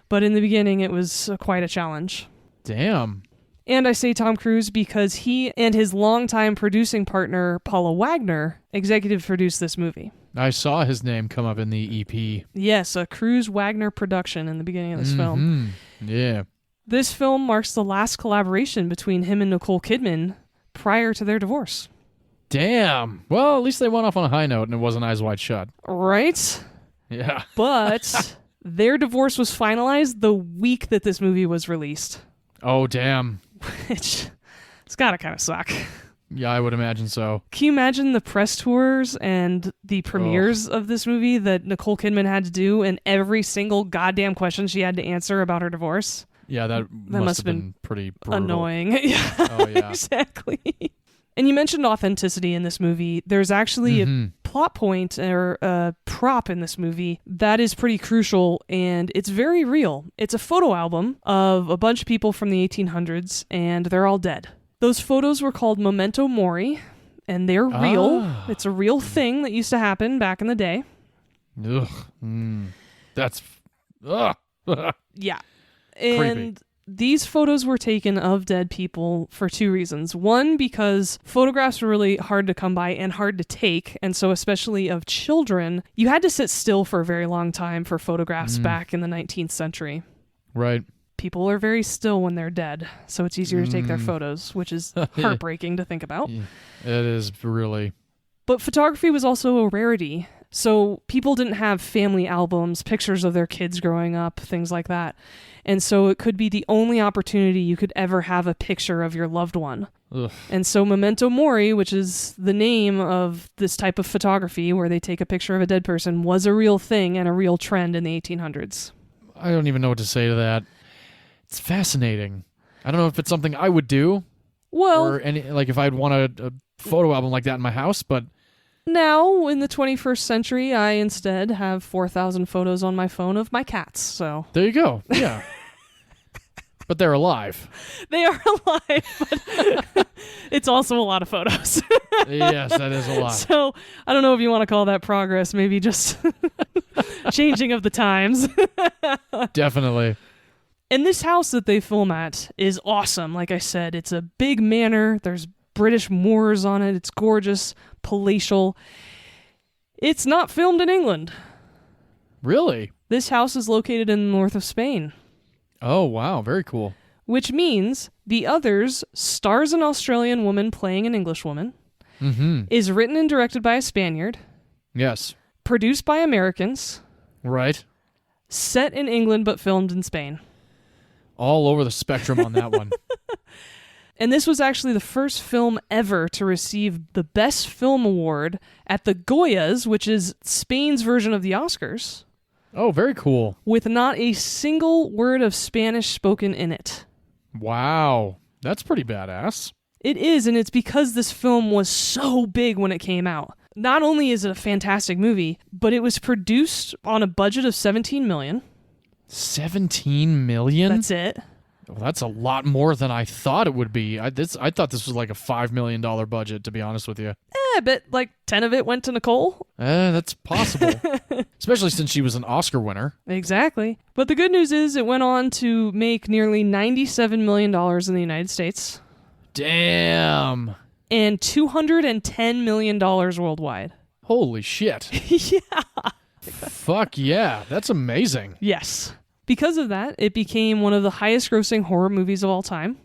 But in the beginning, it was quite a challenge. Damn. And I say Tom Cruise because he and his longtime producing partner, Paula Wagner, executive produced this movie. I saw his name come up in the EP. Yes, a Cruise-Wagner production in the beginning of this film. Yeah. This film marks the last collaboration between him and Nicole Kidman prior to their divorce. Damn. Well, at least they went off on a high note and it wasn't Eyes Wide Shut. Right? Yeah. But their divorce was finalized the week that this movie was released. Oh, damn. Which, it's gotta kind of suck. Yeah, I would imagine so. Can you imagine the press tours and the premieres of this movie that Nicole Kidman had to do and every single goddamn question she had to answer about her divorce? Yeah, that must have been pretty brutal. Annoying. Yeah, oh, yeah. Exactly. And you mentioned authenticity in this movie. There's actually a plot point or a prop in this movie that is pretty crucial, and it's very real. It's a photo album of a bunch of people from the 1800s, and they're all dead. Those photos were called Memento Mori, and they're real. It's a real thing that used to happen back in the day. Ugh. That's... Ugh. Yeah. And these photos were taken of dead people for two reasons. One, because photographs were really hard to come by and hard to take, and so especially of children, you had to sit still for a very long time for photographs back in the 19th century. Right. People are very still when they're dead, so it's easier to take their photos, which is heartbreaking to think about. Yeah, it is, really. But photography was also a rarity, so people didn't have family albums, pictures of their kids growing up, things like that. And so it could be the only opportunity you could ever have a picture of your loved one. Ugh. And so Memento Mori, which is the name of this type of photography where they take a picture of a dead person, was a real thing and a real trend in the 1800s. I don't even know what to say to that. It's fascinating. I don't know if it's something I would do. Well, or if I'd want a photo album like that in my house, but now, in the 21st century, I instead have 4,000 photos on my phone of my cats, so... There you go, yeah. But they're alive. They are alive, but it's also a lot of photos. Yes, that is a lot. So, I don't know if you want to call that progress, maybe just changing of the times. Definitely. And this house that they film at is awesome. Like I said, it's a big manor. There's British moors on it. It's gorgeous, palatial. It's not filmed in England. Really? This house is located in the north of Spain. Oh, wow. Very cool. Which means The Others stars an Australian woman playing an English woman, is written and directed by a Spaniard, yes, produced by Americans, right, set in England but filmed in Spain. All over the spectrum on that one. And this was actually the first film ever to receive the Best Film Award at the Goyas, which is Spain's version of the Oscars. Oh, very cool. With not a single word of Spanish spoken in it. Wow. That's pretty badass. It is, and it's because this film was so big when it came out. Not only is it a fantastic movie, but it was produced on a budget of $17 million. $17 million? That's it. Well, that's a lot more than I thought it would be. I thought this was like a $5 million budget, to be honest with you. I bet like 10 of it went to Nicole. That's possible. Especially since she was an Oscar winner. Exactly. But the good news is it went on to make nearly $97 million in the United States. Damn. And $210 million worldwide. Holy shit. Yeah. Fuck yeah. That's amazing. Yes. Because of that, it became one of the highest grossing horror movies of all time.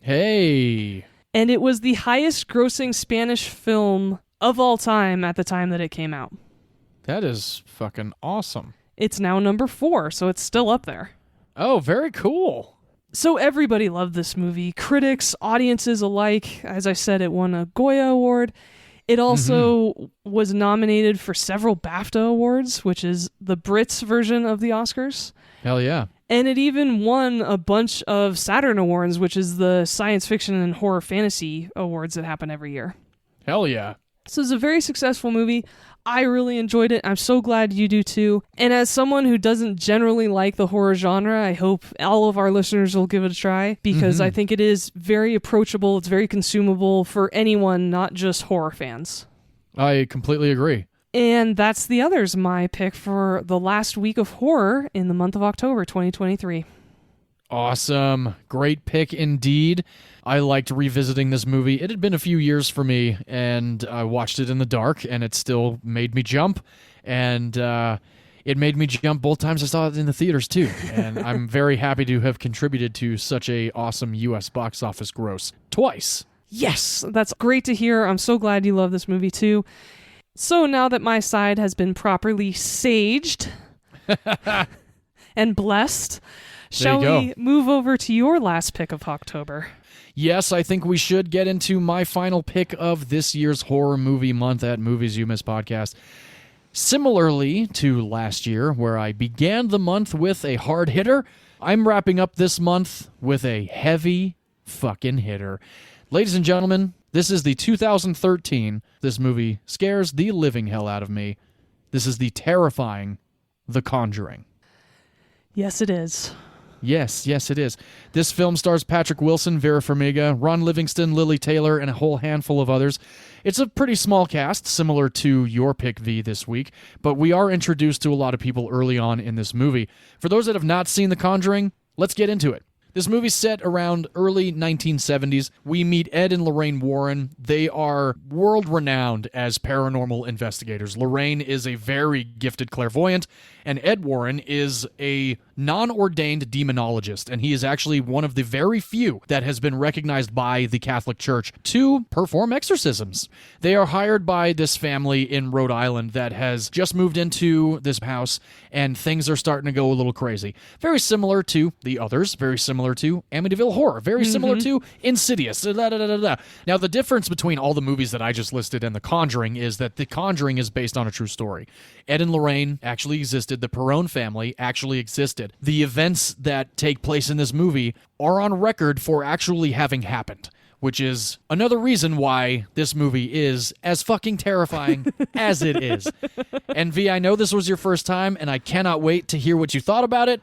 Hey. And it was the highest grossing Spanish film of all time at the time that it came out. That is fucking awesome. It's now number 4, so it's still up there. Oh, very cool. So everybody loved this movie. Critics, audiences alike. As I said, it won a Goya Award. It also was nominated for several BAFTA awards, which is the Brits version of the Oscars. Hell yeah. And it even won a bunch of Saturn Awards, which is the science fiction and horror fantasy awards that happen every year. Hell yeah. So it's a very successful movie. I really enjoyed it. I'm so glad you do too. And as someone who doesn't generally like the horror genre, I hope all of our listeners will give it a try because I think it is very approachable. It's very consumable for anyone, not just horror fans. I completely agree. And that's The Others, my pick for the last week of horror in the month of October 2023. Awesome. Great pick indeed. I liked revisiting this movie. It had been a few years for me, and I watched it in the dark, and it still made me jump. And it made me jump both times I saw it in the theaters, too. And I'm very happy to have contributed to such a awesome U.S. box office gross. Twice. Yes, that's great to hear. I'm so glad you love this movie, too. So now that my side has been properly saged and blessed, shall we move over to your last pick of October? Yes, I think we should get into my final pick of this year's horror movie month at Movies You Miss Podcast. Similarly to last year, where I began the month with a hard hitter, I'm wrapping up this month with a heavy fucking hitter. Ladies and gentlemen, this is the 2013. This movie scares the living hell out of me. This is the terrifying The Conjuring. Yes, it is. Yes, it is. This film stars Patrick Wilson, Vera Farmiga, Ron Livingston, Lily Taylor, and a whole handful of others. It's a pretty small cast, similar to your pick, V, this week, but we are introduced to a lot of people early on in this movie. For those that have not seen The Conjuring, let's get into it. This movie's set around early 1970s. We meet Ed and Lorraine Warren. They are world-renowned as paranormal investigators. Lorraine is a very gifted clairvoyant, and Ed Warren is a non-ordained demonologist, and he is actually one of the very few that has been recognized by the Catholic Church to perform exorcisms. They are hired by this family in Rhode Island that has just moved into this house, and things are starting to go a little crazy. Very similar to The Others, very similar to Amityville Horror, very similar to Insidious. Now, the difference between all the movies that I just listed and The Conjuring is that The Conjuring is based on a true story. Ed and Lorraine actually existed. The Perron family actually existed. The events that take place in this movie are on record for actually having happened, which is another reason why this movie is as fucking terrifying as it is. And V, I know this was your first time, and I cannot wait to hear what you thought about it,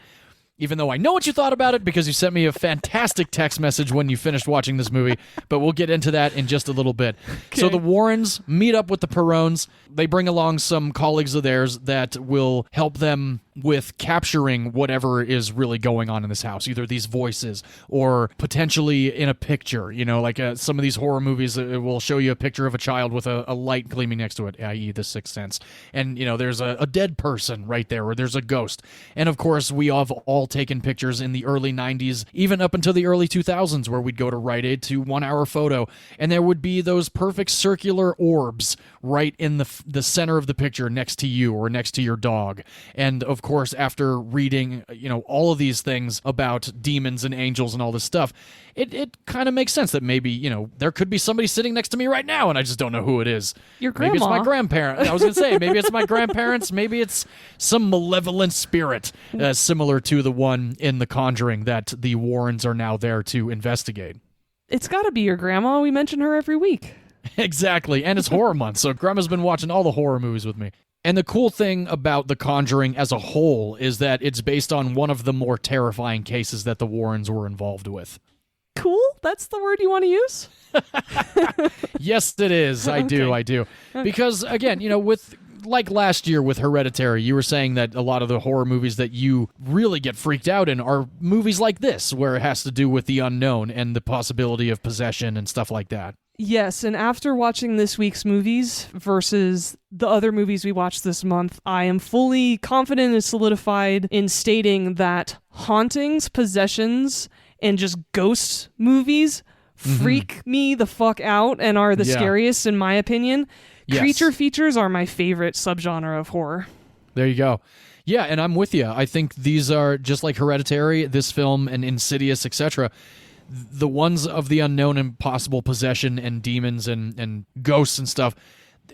even though I know what you thought about it because you sent me a fantastic text message when you finished watching this movie, but we'll get into that in just a little bit. Okay. So the Warrens meet up with the Perrons. They bring along some colleagues of theirs that will help them with capturing whatever is really going on in this house, either these voices or potentially in a picture. You know, like some of these horror movies will show you a picture of a child with a light gleaming next to it, i.e. The Sixth Sense. And, you know, there's a dead person right there, or there's a ghost. And, of course, we have all taken pictures in the early 90s, even up until the early 2000s, where we'd go to Rite Aid to 1 hour photo, and there would be those perfect circular orbs right in the center of the picture next to you or next to your dog. And, of course, after reading, you know, all of these things about demons and angels and all this stuff, it kind of makes sense that maybe, you know, there could be somebody sitting next to me right now and I just don't know who it is. Your grandma. Maybe it's my grandparent. I was going to say, maybe it's my grandparents. Maybe it's some malevolent spirit similar to the one in The Conjuring that the Warrens are now there to investigate. It's got to be your grandma. We mention her every week. Exactly. And it's horror month, so Grandma's been watching all the horror movies with me. And the cool thing about The Conjuring as a whole is that it's based on one of the more terrifying cases that the Warrens were involved with. Cool? That's the word you want to use? Yes, it is. I do. Okay. Because, again, with like last year with Hereditary, you were saying that a lot of the horror movies that you really get freaked out in are movies like this, where it has to do with the unknown and the possibility of possession and stuff like that. Yes, and after watching this week's movies versus the other movies we watched this month, I am fully confident and solidified in stating that hauntings, possessions, and just ghost movies freak me the fuck out and are the scariest in my opinion. Yes. Creature features are my favorite subgenre of horror. There you go. Yeah, and I'm with you. I think these are, just like Hereditary, this film, and Insidious, etc., the ones of the unknown and possible possession and demons and ghosts and stuff.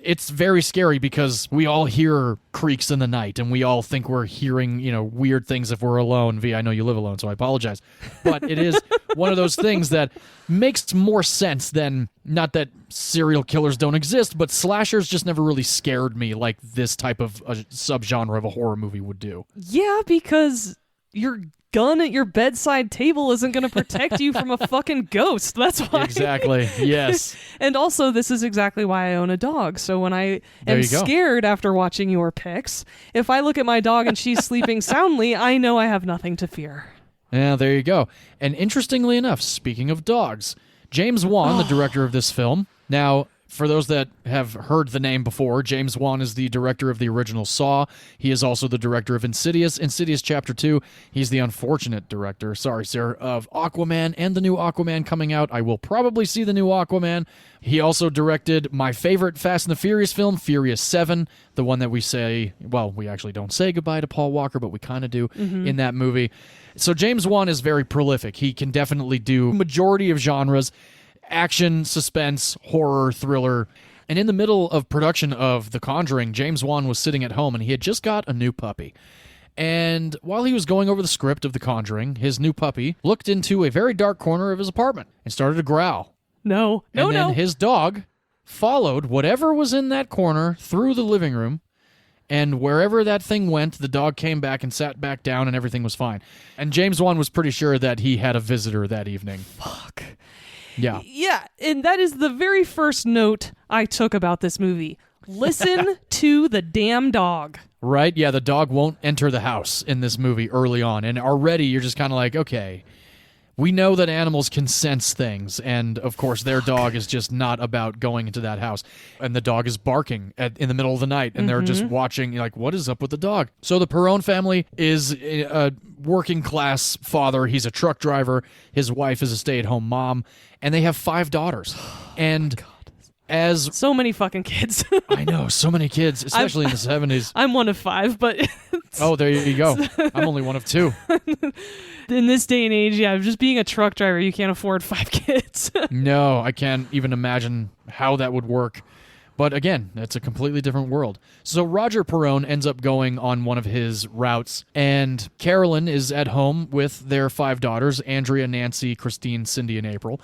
It's very scary because we all hear creaks in the night and we all think we're hearing, weird things if we're alone. Vee, I know you live alone, so I apologize. But it is one of those things that makes more sense than, not that serial killers don't exist, but slashers just never really scared me like this type of a subgenre of a horror movie would do. Yeah, because your gun at your bedside table isn't going to protect you from a fucking ghost. That's why. Exactly. Yes. And also, this is exactly why I own a dog. So when I am scared after watching your picks, if I look at my dog and she's sleeping soundly, I know I have nothing to fear. Yeah, there you go. And interestingly enough, speaking of dogs, James Wan, the director of this film, now, for those that have heard the name before, James Wan is the director of the original Saw. He is also the director of Insidious Chapter 2. He's the unfortunate director, sorry sir, of Aquaman and the new Aquaman coming out. I will probably see the new Aquaman. He also directed my favorite Fast and the Furious film, Furious 7, the one that we say, well, we actually don't say goodbye to Paul Walker, but we kind of do in that movie. So James Wan is very prolific. He can definitely do majority of genres. Action, suspense, horror, thriller. And in the middle of production of The Conjuring, James Wan was sitting at home and he had just got a new puppy. And while he was going over the script of The Conjuring, his new puppy looked into a very dark corner of his apartment and started to growl. No. And then his dog followed whatever was in that corner through the living room, and wherever that thing went, the dog came back and sat back down and everything was fine. And James Wan was pretty sure that he had a visitor that evening. Fuck. Yeah. Yeah, and that is the very first note I took about this movie. Listen to the damn dog. Right? Yeah, the dog won't enter the house in this movie early on. And already you're just kind of like, okay, we know that animals can sense things. And, of course, their dog is just not about going into that house. And the dog is barking in the middle of the night. And they're just watching, like, what is up with the dog? So the Perron family is a working-class father. He's a truck driver. His wife is a stay-at-home mom. And they have 5 daughters. And as... So many fucking kids. I know, so many kids, especially in the 70s. I'm one of 5, but... Oh, there you go. I'm only one of 2. In this day and age, yeah, just being a truck driver, you can't afford 5 kids. No, I can't even imagine how that would work. But again, it's a completely different world. So Roger Perron ends up going on one of his routes, and Carolyn is at home with their 5 daughters, Andrea, Nancy, Christine, Cindy, and April.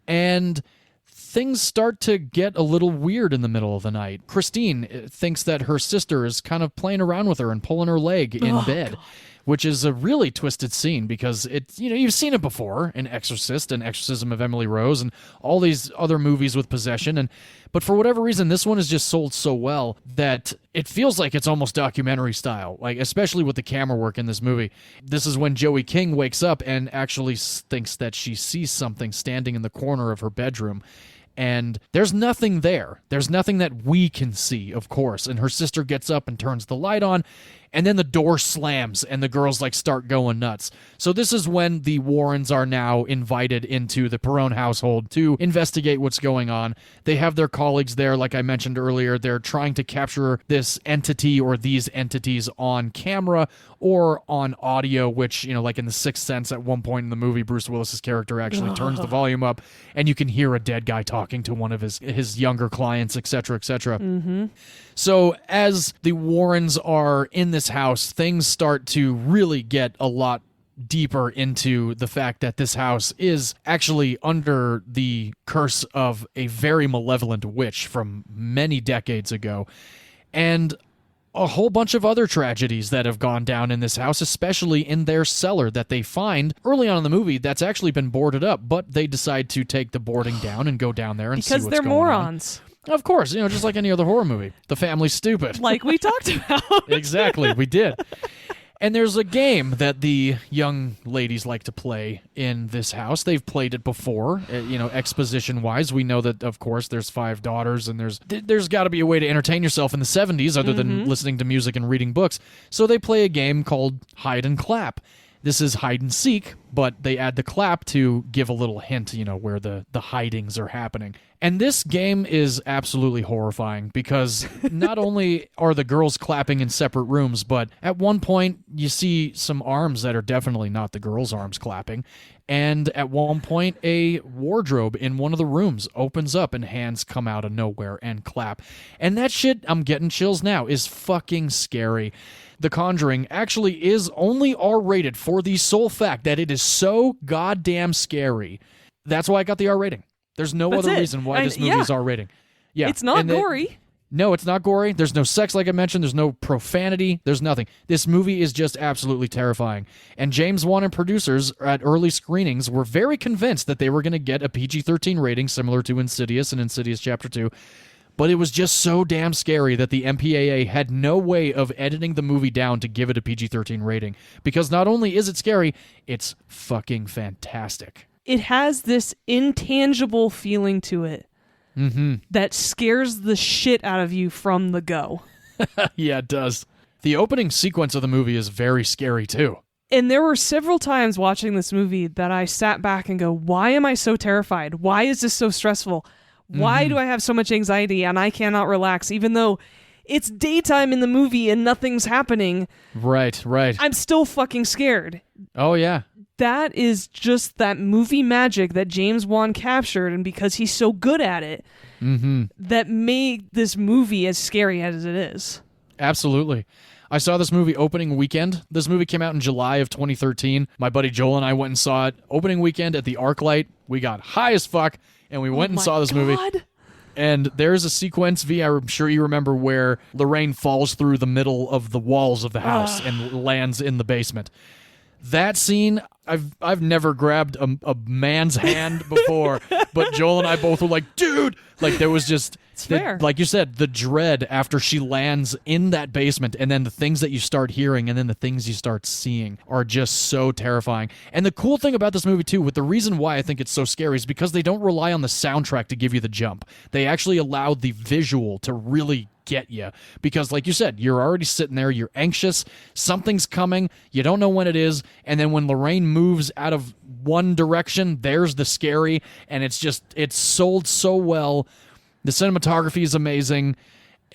And things start to get a little weird in the middle of the night. Christine thinks that her sister is kind of playing around with her and pulling her leg in bed. God. Which is a really twisted scene because it's, you've seen it before in Exorcist and Exorcism of Emily Rose and all these other movies with possession. But for whatever reason, this one is just sold so well that it feels like it's almost documentary style, like especially with the camera work in this movie. This is when Joey King wakes up and actually thinks that she sees something standing in the corner of her bedroom. And there's nothing there. There's nothing that we can see, of course. And her sister gets up and turns the light on, and then the door slams, and the girls start going nuts. So this is when the Warrens are now invited into the Perron household to investigate what's going on. They have their colleagues there, like I mentioned earlier. They're trying to capture this entity or these entities on camera or on audio, which, like in The Sixth Sense, at one point in the movie, Bruce Willis's character actually turns the volume up, and you can hear a dead guy talking to one of his younger clients, etc., etc. Mm-hmm. So as the Warrens are in this house, things start to really get a lot deeper into the fact that this house is actually under the curse of a very malevolent witch from many decades ago. And a whole bunch of other tragedies that have gone down in this house, especially in their cellar that they find early on in the movie that's actually been boarded up, but they decide to take the boarding down and go down there and see what's going on. Because they're morons. Of course, just like any other horror movie. The family's stupid. Like we talked about. Exactly, we did. And there's a game that the young ladies like to play in this house. They've played it before, exposition-wise. We know that, of course, there's 5 daughters, and there's got to be a way to entertain yourself in the 70s other than listening to music and reading books. So they play a game called Hide and Clap. This is hide and seek, but they add the clap to give a little hint, where the hidings are happening. And this game is absolutely horrifying because not only are the girls clapping in separate rooms, but at one point you see some arms that are definitely not the girls' arms clapping. And at one point, a wardrobe in one of the rooms opens up and hands come out of nowhere and clap. And that shit, I'm getting chills now, is fucking scary. The Conjuring actually is only R-rated for the sole fact that it is so goddamn scary. That's why I got the R rating. There's no other reason why this movie is R rating. Yeah, it's not gory. No, it's not gory. There's no sex, like I mentioned. There's no profanity. There's nothing. This movie is just absolutely terrifying. And James Wan and producers at early screenings were very convinced that they were going to get a PG-13 rating similar to Insidious and Insidious Chapter 2. But it was just so damn scary that the MPAA had no way of editing the movie down to give it a PG-13 rating. Because not only is it scary, it's fucking fantastic. It has this intangible feeling to it that scares the shit out of you from the go. Yeah, it does. The opening sequence of the movie is very scary, too. And there were several times watching this movie that I sat back and go, why am I so terrified? Why is this so stressful? Why do I have so much anxiety and I cannot relax, even though it's daytime in the movie and nothing's happening? Right. I'm still fucking scared. Oh, yeah. That is just that movie magic that James Wan captured, and because he's so good at it, that made this movie as scary as it is. Absolutely. I saw this movie opening weekend. This movie came out in July of 2013. My buddy Joel and I went and saw it opening weekend at the ArcLight. We got high as fuck, and we went and saw this movie. And there's a sequence, V, I'm sure you remember, where Lorraine falls through the middle of the walls of the house and lands in the basement. That scene, I've never grabbed a man's hand before, but Joel and I both were like, dude! Like, there was just, like you said, the dread after she lands in that basement, and then the things that you start hearing and then the things you start seeing are just so terrifying. And the cool thing about this movie, too, with the reason why I think it's so scary is because they don't rely on the soundtrack to give you the jump. They actually allow the visual to really get you, because like you said, you're already sitting there, you're anxious, something's coming, you don't know when it is, and then when Lorraine moves out of one direction, there's the scary, and it's sold so well. The cinematography is amazing.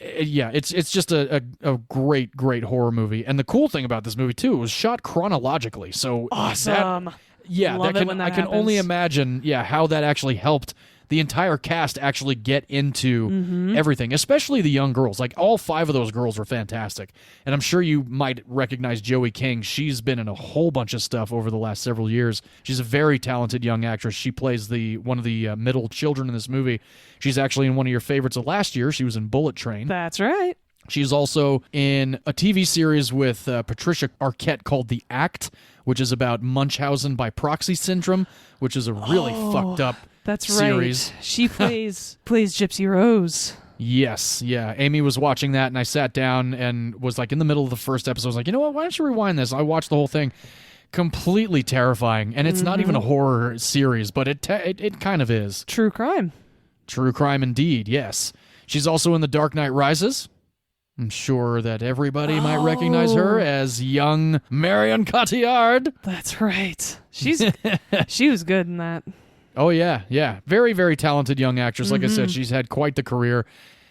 Yeah, it's just a great horror movie. And the cool thing about this movie too, it was shot chronologically. So awesome. I can only imagine how that actually helped the entire cast actually get into everything, especially the young girls. Like, all 5 of those girls were fantastic. And I'm sure you might recognize Joey King. She's been in a whole bunch of stuff over the last several years. She's a very talented young actress. She plays one of the middle children in this movie. She's actually in one of your favorites of last year. She was in Bullet Train. That's right. She's also in a TV series with Patricia Arquette called The Act, which is about Munchausen by proxy syndrome, which is a really fucked up series. Right. She plays Gypsy Rose. Yes, yeah. Amy was watching that, and I sat down and was like in the middle of the first episode. I was like, you know what? Why don't you rewind this? I watched the whole thing. Completely terrifying, and it's not even a horror series, but it kind of is. True crime. True crime indeed, yes. She's also in The Dark Knight Rises. I'm sure that everybody might recognize her as young Marion Cotillard. That's right. She was good in that. Oh, yeah. Very, very talented young actress. Like I said, she's had quite the career.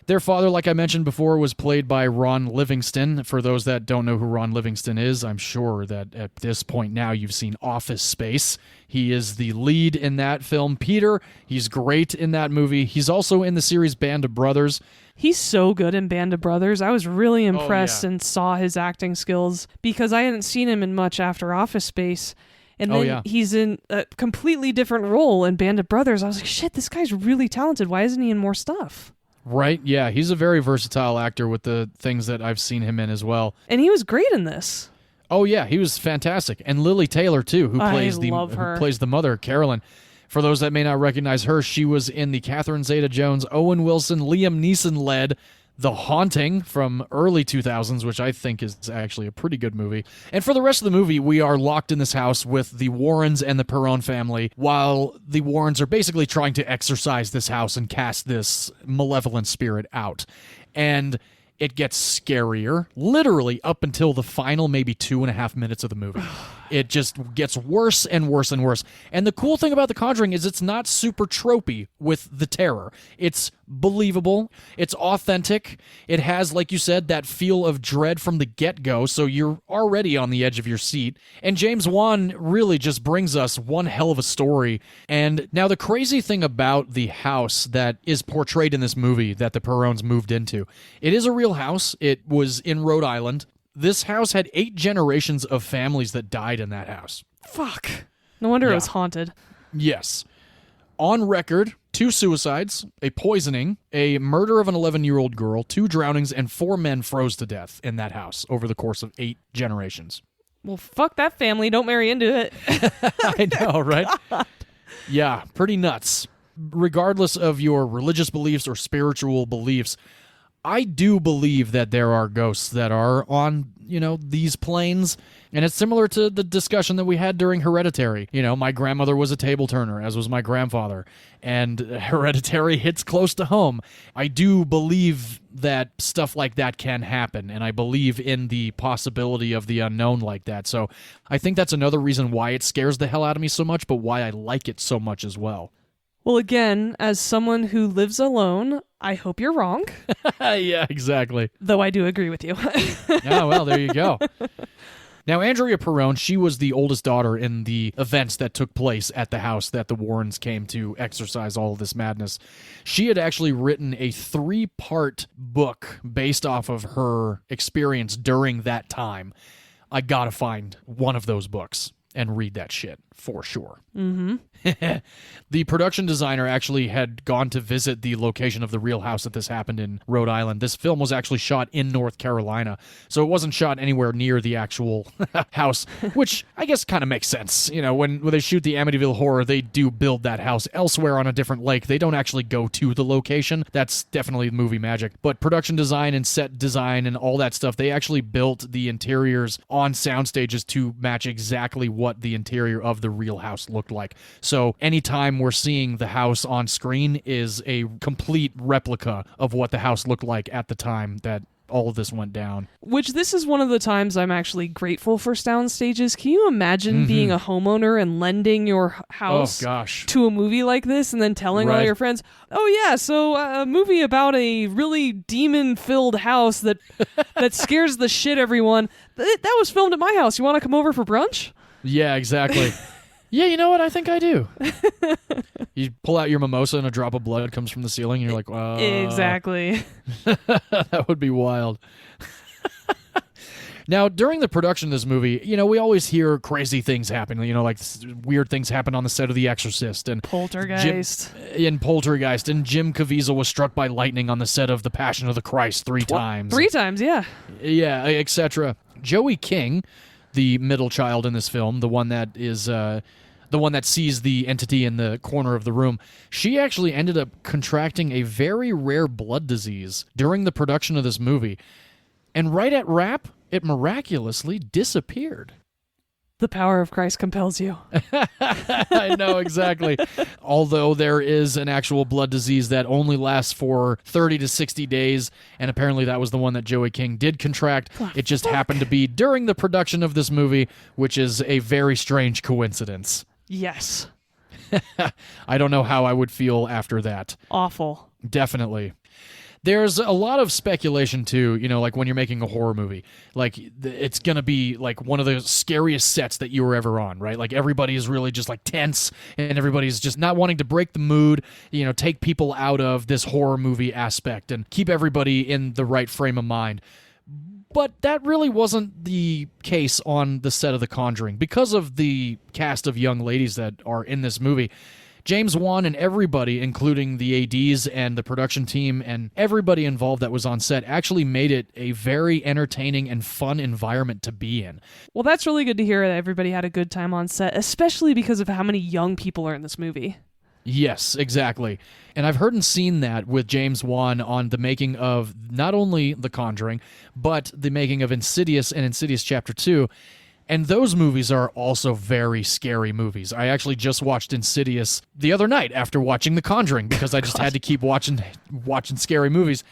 Their father, like I mentioned before, was played by Ron Livingston. For those that don't know who Ron Livingston is, I'm sure that at this point now you've seen Office Space. He is the lead in that film. Peter, he's great in that movie. He's also in the series Band of Brothers. He's so good in Band of Brothers. I was really impressed and saw his acting skills because I hadn't seen him in much after Office Space. And then he's in a completely different role in Band of Brothers. I was like, shit, this guy's really talented. Why isn't he in more stuff? Right? Yeah, he's a very versatile actor with the things that I've seen him in as well. And he was great in this. Oh yeah, he was fantastic. And Lily Taylor too, who plays the mother, Carolyn. For those that may not recognize her, she was in the Catherine Zeta-Jones, Owen Wilson, Liam Neeson-led The Haunting from early 2000s, which I think is actually a pretty good movie. And for the rest of the movie, we are locked in this house with the Warrens and the Perron family, while the Warrens are basically trying to exorcise this house and cast this malevolent spirit out. And it gets scarier, literally up until the final maybe 2.5 minutes of the movie. It just gets worse and worse and worse. And the cool thing about The Conjuring is it's not super tropey with the terror. It's believable. It's authentic. It has, like you said, that feel of dread from the get-go, so you're already on the edge of your seat. And James Wan really just brings us one hell of a story. And now the crazy thing about the house that is portrayed in this movie that the Perrons moved into, it is a real house. It was in Rhode Island. This house had 8 generations of families that died in that house. Fuck. No wonder it was haunted. Yes. On record, 2 suicides, a poisoning, a murder of an 11-year-old girl, 2 drownings, and 4 men froze to death in that house over the course of 8 generations. Well, fuck that family. Don't marry into it. I know, right? God. Yeah, pretty nuts. Regardless of your religious beliefs or spiritual beliefs, I do believe that there are ghosts that are on, these planes. And it's similar to the discussion that we had during Hereditary. My grandmother was a table turner, as was my grandfather. And Hereditary hits close to home. I do believe that stuff like that can happen. And I believe in the possibility of the unknown like that. So I think that's another reason why it scares the hell out of me so much, but why I like it so much as well. Well, again, as someone who lives alone, I hope you're wrong. Yeah, exactly. Though I do agree with you. Oh, well, there you go. Now, Andrea Perron, she was the oldest daughter in the events that took place at the house that the Warrens came to exorcise all of this madness. She had actually written a 3-part book based off of her experience during that time. I gotta find one of those books and read that shit, for sure. Mm-hmm. The production designer actually had gone to visit the location of the real house that this happened in Rhode Island. This film was actually shot in North Carolina, so it wasn't shot anywhere near the actual house, which I guess kind of makes sense. When they shoot the Amityville Horror, they do build that house elsewhere on a different lake. They don't actually go to the location. That's definitely movie magic. But production design and set design and all that stuff, they actually built the interiors on sound stages to match exactly what the interior of the real house looked like. So anytime we're seeing the house on screen is a complete replica of what the house looked like at the time that all of this went down. Which this is one of the times I'm actually grateful for sound stages. Can you imagine being a homeowner and lending your house to a movie like this and then telling all your friends, oh yeah, so a movie about a really demon-filled house that scares the shit everyone. That was filmed at my house. You want to come over for brunch? Yeah, exactly. Yeah, you know what? I think I do. You pull out your mimosa and a drop of blood comes from the ceiling and you're like, Exactly. That would be wild. Now, during the production of this movie, we always hear crazy things happen. Like weird things happen on the set of The Exorcist. And Poltergeist. Poltergeist. And Jim Caviezel was struck by lightning on the set of The Passion of the Christ 3 times. 3 times, yeah. Yeah, etc. Joey King, the middle child in this film, the one that is the one that sees the entity in the corner of the room, she actually ended up contracting a very rare blood disease during the production of this movie. And right at wrap, it miraculously disappeared. The power of Christ compels you. I know, exactly. Although there is an actual blood disease that only lasts for 30 to 60 days, and apparently that was the one that Joey King did contract. It just happened to be during the production of this movie, which is a very strange coincidence. Yes. I don't know how I would feel after that. Awful. Definitely. There's a lot of speculation, too, like when you're making a horror movie. Like, it's going to be, like, one of the scariest sets that you were ever on, right? Like, everybody is really just, like, tense, and everybody's just not wanting to break the mood, take people out of this horror movie aspect and keep everybody in the right frame of mind. But that really wasn't the case on the set of The Conjuring. Because of the cast of young ladies that are in this movie, James Wan and everybody, including the ADs and the production team and everybody involved that was on set, actually made it a very entertaining and fun environment to be in. Well, that's really good to hear that everybody had a good time on set, especially because of how many young people are in this movie. Yes, exactly. And I've heard and seen that with James Wan on the making of not only The Conjuring, but the making of Insidious and Insidious Chapter 2. And those movies are also very scary movies. I actually just watched Insidious the other night after watching The Conjuring because I just had to keep watching scary movies.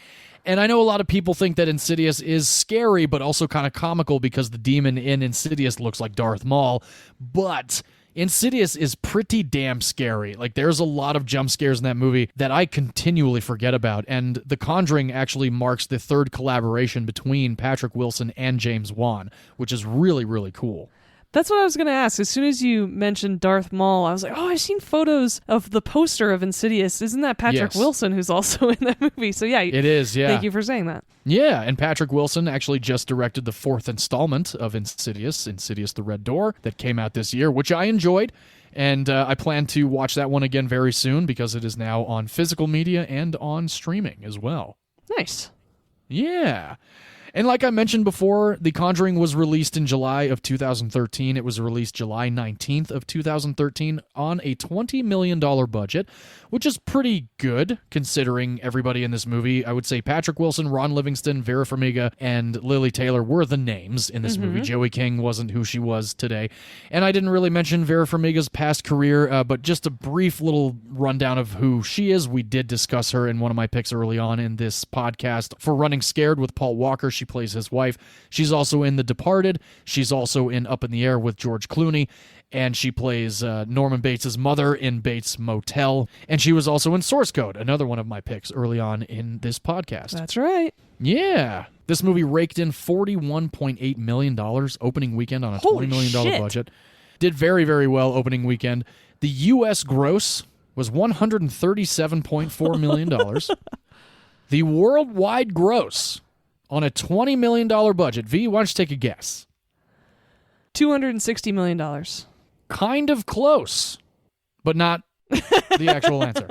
And I know a lot of people think that Insidious is scary, but also kind of comical because the demon in Insidious looks like Darth Maul. But Insidious is pretty damn scary. Like, there's a lot of jump scares in that movie that I continually forget about, and The Conjuring actually marks the third collaboration between Patrick Wilson and James Wan, which is really, really cool. That's what I was going to ask. As soon as you mentioned Darth Maul, I was like, oh, I've seen photos of the poster of Insidious. Isn't that Patrick Wilson who's also in that movie? So yeah. It is, yeah. Thank you for saying that. Yeah, and Patrick Wilson actually just directed the fourth installment of Insidious, Insidious the Red Door, that came out this year, which I enjoyed. And I plan to watch that one again very soon because it is now on physical media and on streaming as well. Nice. Yeah. And like I mentioned before, The Conjuring was released in July of 2013. It was released July 19th of 2013 on a $20 million budget, which is pretty good considering everybody in this movie. I would say Patrick Wilson, Ron Livingston, Vera Farmiga, and Lily Taylor were the names in this movie. Joey King wasn't who she was today. And I didn't really mention Vera Farmiga's past career, but just a brief little rundown of who she is. We did discuss her in one of my picks early on in this podcast for Running Scared with Paul Walker. She plays his wife. She's also in The Departed. She's also in Up in the Air with George Clooney. And she plays Norman Bates' mother in Bates Motel. And she was also in Source Code, another one of my picks early on in this podcast. That's right. Yeah. This movie raked in $41.8 million opening weekend on a $20 million budget. Did very, very well opening weekend. The U.S. gross was $137.4 million. The worldwide gross on a $20 million budget. V, why don't you take a guess? $260 million. Kind of close, but not the actual answer.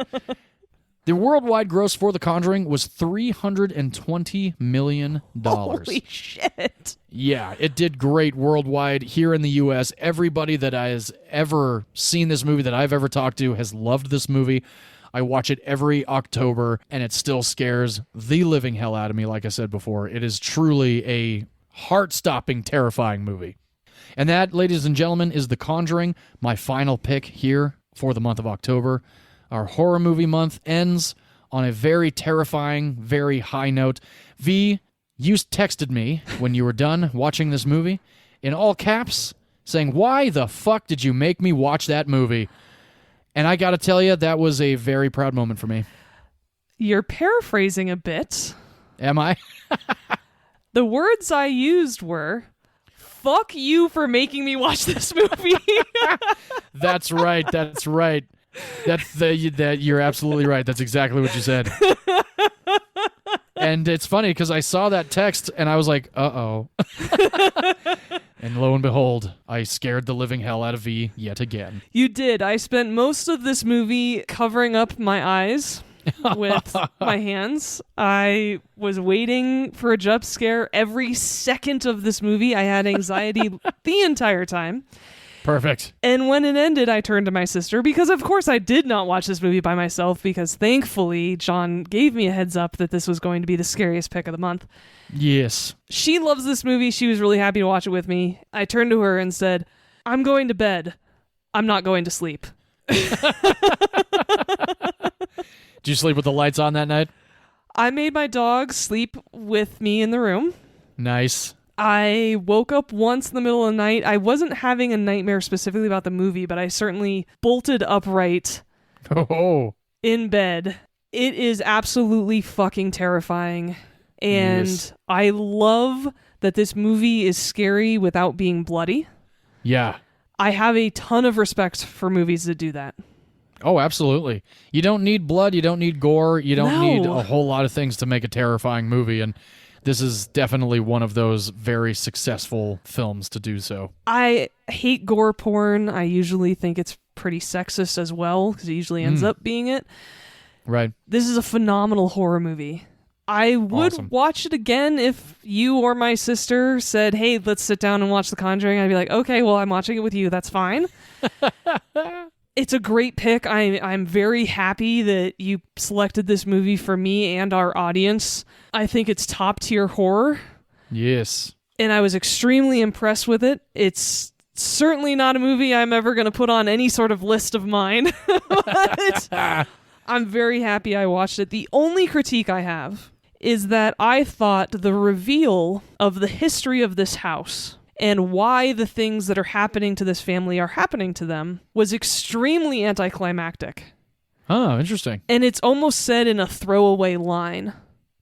The worldwide gross for The Conjuring was $320 million. Holy shit. Yeah, it did great worldwide. Here in the U.S., everybody that has ever seen this movie, that I've ever talked to, has loved this movie. I watch it every October, and it still scares the living hell out of me, like I said before. It is truly a heart-stopping, terrifying movie. And that, ladies and gentlemen, is The Conjuring, my final pick here for the month of October. Our horror movie month ends on a very terrifying, very high note. V, you texted me when you were done watching this movie, in all caps, saying, "Why the fuck did you make me watch that movie?" And I gotta tell you, that was a very proud moment for me. You're paraphrasing a bit. Am I? The words I used were, "Fuck you for making me watch this movie." That's right. That's right. That you're absolutely right. That's exactly what you said. And it's funny because I saw that text and I was like, uh-oh. And lo and behold, I scared the living hell out of V yet again. You did. I spent most of this movie covering up my eyes with my hands. I was waiting for a jump scare every second of this movie. I had anxiety the entire time. Perfect. And when it ended, I turned to my sister because, of course, I did not watch this movie by myself because, thankfully, John gave me a heads up that this was going to be the scariest pick of the month. Yes. She loves this movie. She was really happy to watch it with me. I turned to her and said, "I'm going to bed. I'm not going to sleep." Did you sleep with the lights on that night? I made my dog sleep with me in the room. Nice. I woke up once in the middle of the night. I wasn't having a nightmare specifically about the movie, but I certainly bolted upright in bed. It is absolutely fucking terrifying. And yes. I love that this movie is scary without being bloody. Yeah. I have a ton of respect for movies that do that. Oh, absolutely. You don't need blood. You don't need gore. You don't need a whole lot of things to make a terrifying movie. And this is definitely one of those very successful films to do so. I hate gore porn. I usually think it's pretty sexist as well, because it usually ends up being it. Right. This is a phenomenal horror movie. I would watch it again if you or my sister said, hey, let's sit down and watch The Conjuring. I'd be like, okay, well, I'm watching it with you. That's fine. It's a great pick. I'm very happy that you selected this movie for me and our audience. I think it's top tier horror. Yes. And I was extremely impressed with it. It's certainly not a movie I'm ever going to put on any sort of list of mine. But I'm very happy I watched it. The only critique I have is that I thought the reveal of the history of this house and why the things that are happening to this family are happening to them was extremely anticlimactic. Oh, interesting. And it's almost said in a throwaway line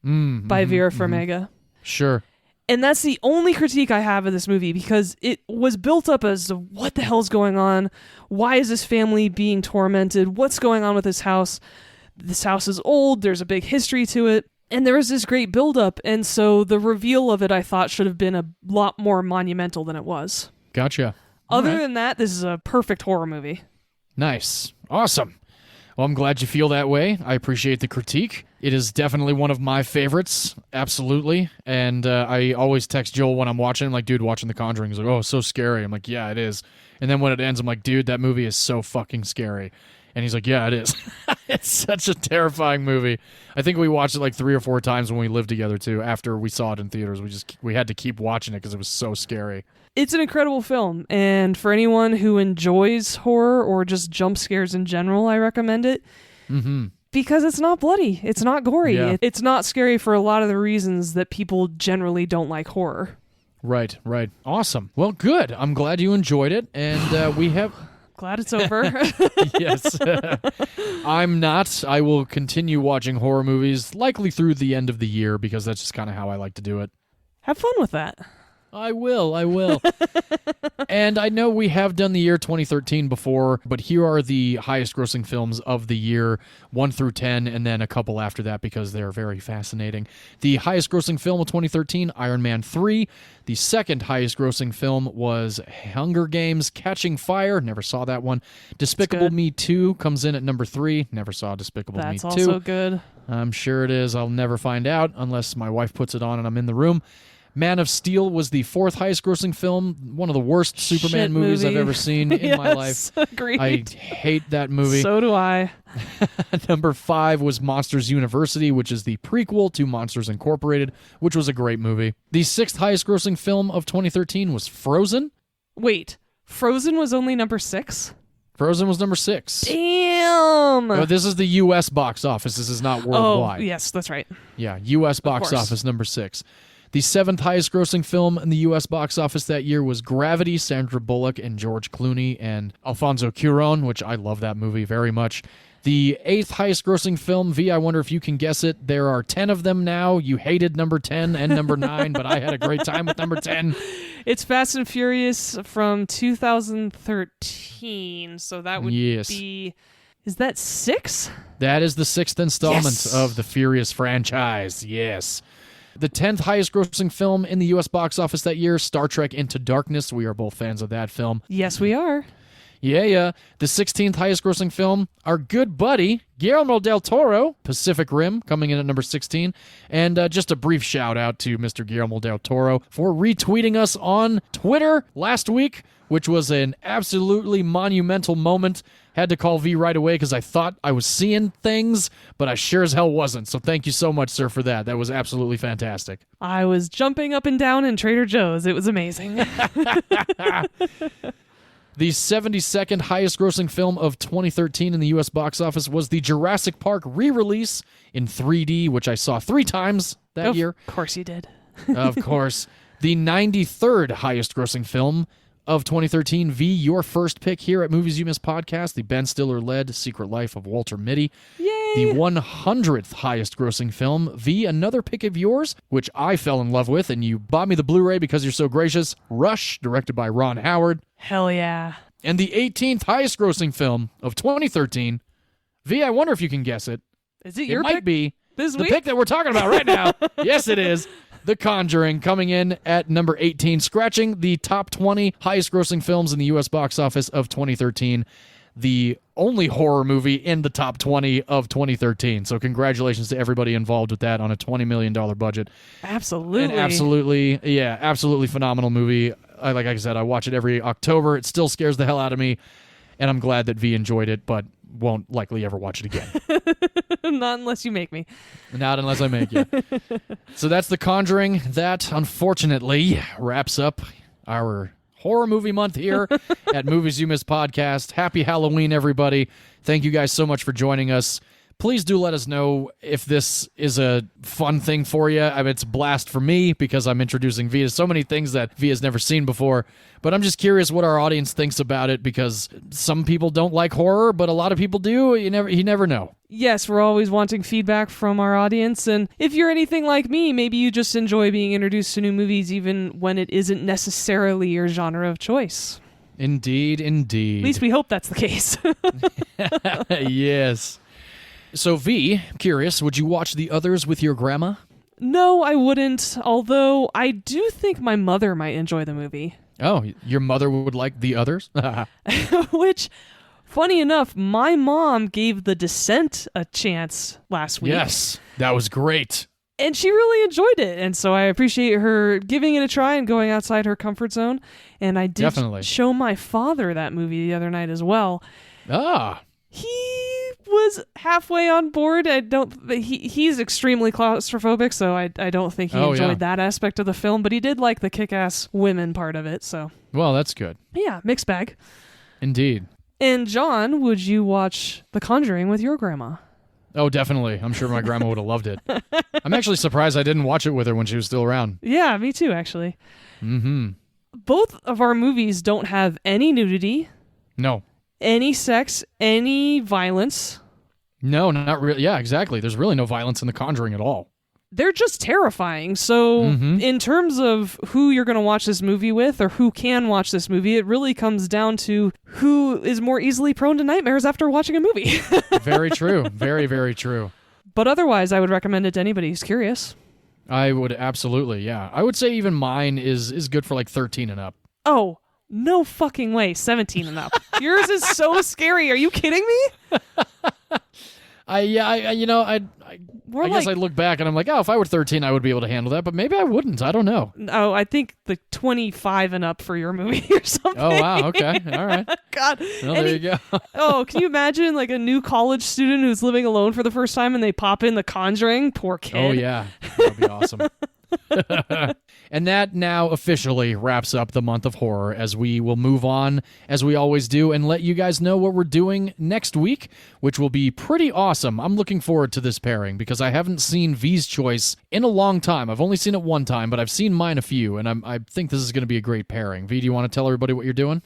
by Vera Farmiga. Sure. And that's the only critique I have of this movie, because it was built up as what the hell's going on? Why is this family being tormented? What's going on with this house? This house is old. There's a big history to it. And there was this great buildup, and so the reveal of it, I thought, should have been a lot more monumental than it was. Gotcha. Other than that, this is a perfect horror movie. Nice. Awesome. Well, I'm glad you feel that way. I appreciate the critique. It is definitely one of my favorites. Absolutely. And I always text Joel when I'm watching. I'm like, dude, watching The Conjuring. He's like, oh, so scary. I'm like, yeah, it is. And then when it ends, I'm like, dude, that movie is so fucking scary. And he's like, yeah, it is. It's such a terrifying movie. I think we watched it like 3 or 4 times when we lived together, too. After we saw it in theaters, we had to keep watching it because it was so scary. It's an incredible film. And for anyone who enjoys horror or just jump scares in general, I recommend it. Mm-hmm. Because it's not bloody. It's not gory. Yeah. It's not scary for a lot of the reasons that people generally don't like horror. Right. Awesome. Well, good. I'm glad you enjoyed it. And we have... Glad it's over. Yes. I'm not. I will continue watching horror movies, likely through the end of the year, because that's just kind of how I like to do it. Have fun with that. I will. And I know we have done the year 2013 before, but here are the highest grossing films of the year, 1 through 10, and then a couple after that because they're very fascinating. The highest grossing film of 2013, Iron Man 3. The second highest grossing film was Hunger Games: Catching Fire. Never saw that one. Despicable Me 2 comes in at number 3. Never saw Despicable Me 2. That's also good. I'm sure it is. I'll never find out unless my wife puts it on and I'm in the room. Man of Steel was the 4th highest grossing film, one of the worst Superman movies I've ever seen in my life. Agreed. I hate that movie. So do I. Number 5 was Monsters University, which is the prequel to Monsters Incorporated, which was a great movie. The 6th highest grossing film of 2013 was Frozen. Wait, Frozen was only number 6? Frozen was number 6. Damn! No, this is the U.S. box office. This is not worldwide. Oh, yes, that's right. Yeah, U.S. box office number 6. The 7th highest grossing film in the U.S. box office that year was Gravity, Sandra Bullock and George Clooney and Alfonso Cuarón, which I love that movie very much. The 8th highest grossing film, V, I wonder if you can guess it. There are 10 of them now. You hated number 10 and number 9, but I had a great time with number 10. It's Fast and Furious from 2013, so that would be... Is that 6? That is the 6th installment of the Furious franchise, yes. The 10th highest grossing film in the U.S. box office that year, Star Trek Into Darkness. We are both fans of that film. Yes, we are. Yeah. The 16th highest grossing film, our good buddy, Guillermo del Toro, Pacific Rim, coming in at number 16. And just a brief shout out to Mr. Guillermo del Toro for retweeting us on Twitter last week, which was an absolutely monumental moment. Had to call V right away because I thought I was seeing things, but I sure as hell wasn't. So thank you so much, sir, for that. That was absolutely fantastic. I was jumping up and down in Trader Joe's. It was amazing. The 72nd highest grossing film of 2013 in the U.S. box office was the Jurassic Park re-release in 3D, which I saw 3 times that year. Of course you did. Of course. The 93rd highest grossing film of 2013, V, your first pick here at Movies You Miss Podcast, the Ben Stiller-led Secret Life of Walter Mitty. Yay! The 100th highest grossing film, V, another pick of yours, which I fell in love with, and you bought me the Blu-ray because you're so gracious, Rush, directed by Ron Howard. Hell yeah. And the 18th highest grossing film of 2013, V, I wonder if you can guess it. Is it your pick? It might be the pick that we're talking about right now. Yes, it is. The Conjuring, coming in at number 18, scratching the top 20 highest grossing films in the U.S. box office of 2013. the only horror movie in the top 20 of 2013. So congratulations to everybody involved with that on a $20 million budget. Absolutely. And absolutely phenomenal movie. Like I said, I watch it every October. It still scares the hell out of me, and I'm glad that V enjoyed it, but won't likely ever watch it again. Not unless you make me. Not unless I make you. So that's The Conjuring. That, unfortunately, wraps up our horror movie month here at Movies You Missed Podcast. Happy Halloween, everybody. Thank you guys so much for joining us. Please do let us know if this is a fun thing for you. I mean, it's a blast for me because I'm introducing V to so many things that V has never seen before. But I'm just curious what our audience thinks about it, because some people don't like horror, but a lot of people do. You never know. Yes, we're always wanting feedback from our audience, and if you're anything like me, maybe you just enjoy being introduced to new movies even when it isn't necessarily your genre of choice. Indeed. At least we hope that's the case. Yes. So V, curious, would you watch The Others with your grandma? No, I wouldn't, although I do think my mother might enjoy the movie. Oh, your mother would like The Others? Which, funny enough, my mom gave The Descent a chance last week. Yes, that was great. And she really enjoyed it, and so I appreciate her giving it a try and going outside her comfort zone. And I did show my father that movie the other night as well. Ah. He was halfway on board. He's extremely claustrophobic, so I don't think he enjoyed that aspect of the film, but he did like the kick-ass women part of it. So, well, that's good. Yeah, mixed bag. Indeed. And John, would you watch The Conjuring with your grandma? Oh, definitely. I'm sure my grandma would have loved it. I'm actually surprised I didn't watch it with her when she was still around. Yeah, me too, actually. Mm-hmm. Both of our movies don't have any nudity. No. Any sex, any violence. No, not really. Yeah, exactly. There's really no violence in The Conjuring at all. They're just terrifying. So in terms of who you're going to watch this movie with or who can watch this movie, it really comes down to who is more easily prone to nightmares after watching a movie. Very true. Very, very true. But otherwise, I would recommend it to anybody who's curious. I would absolutely, yeah. I would say even mine is good for like 13 and up. Oh, no fucking way. 17 and up. Yours is so scary. Are you kidding me? I guess I look back and I'm like, oh, if I were 13, I would be able to handle that, but maybe I wouldn't. I don't know. Oh, I think the 25 and up for your movie or something. Oh, wow. Okay. All right. God. Well, there you go. Oh, can you imagine like a new college student who's living alone for the first time and they pop in The Conjuring? Poor kid. Oh, yeah. That would be awesome. And that now officially wraps up the month of horror, as we will move on, as we always do, and let you guys know what we're doing next week, which will be pretty awesome. I'm looking forward to this pairing because I haven't seen V's Choice in a long time. I've only seen it one time, but I've seen mine a few, and I think this is going to be a great pairing. V, do you want to tell everybody what you're doing?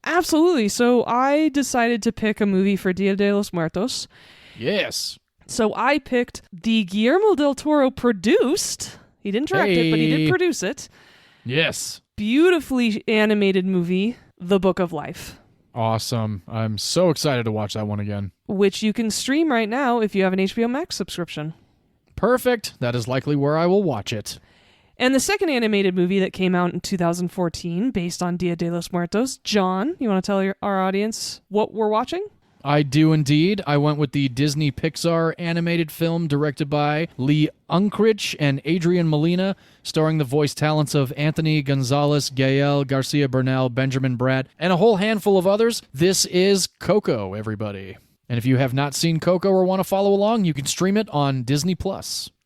Absolutely. So I decided to pick a movie for Dia de los Muertos. Yes. So I picked the Guillermo del Toro produced... He didn't direct it, but he did produce it. Yes. Beautifully animated movie, The Book of Life. Awesome. I'm so excited to watch that one again. Which you can stream right now if you have an HBO Max subscription. Perfect. That is likely where I will watch it. And the second animated movie that came out in 2014, based on Dia de los Muertos. John, you want to tell our audience what we're watching? I do indeed. I went with the Disney Pixar animated film directed by Lee Unkrich and Adrian Molina, starring the voice talents of Anthony Gonzalez, Gael Garcia Bernal, Benjamin Bratt, and a whole handful of others. This is Coco, everybody. And if you have not seen Coco or want to follow along, you can stream it on Disney+.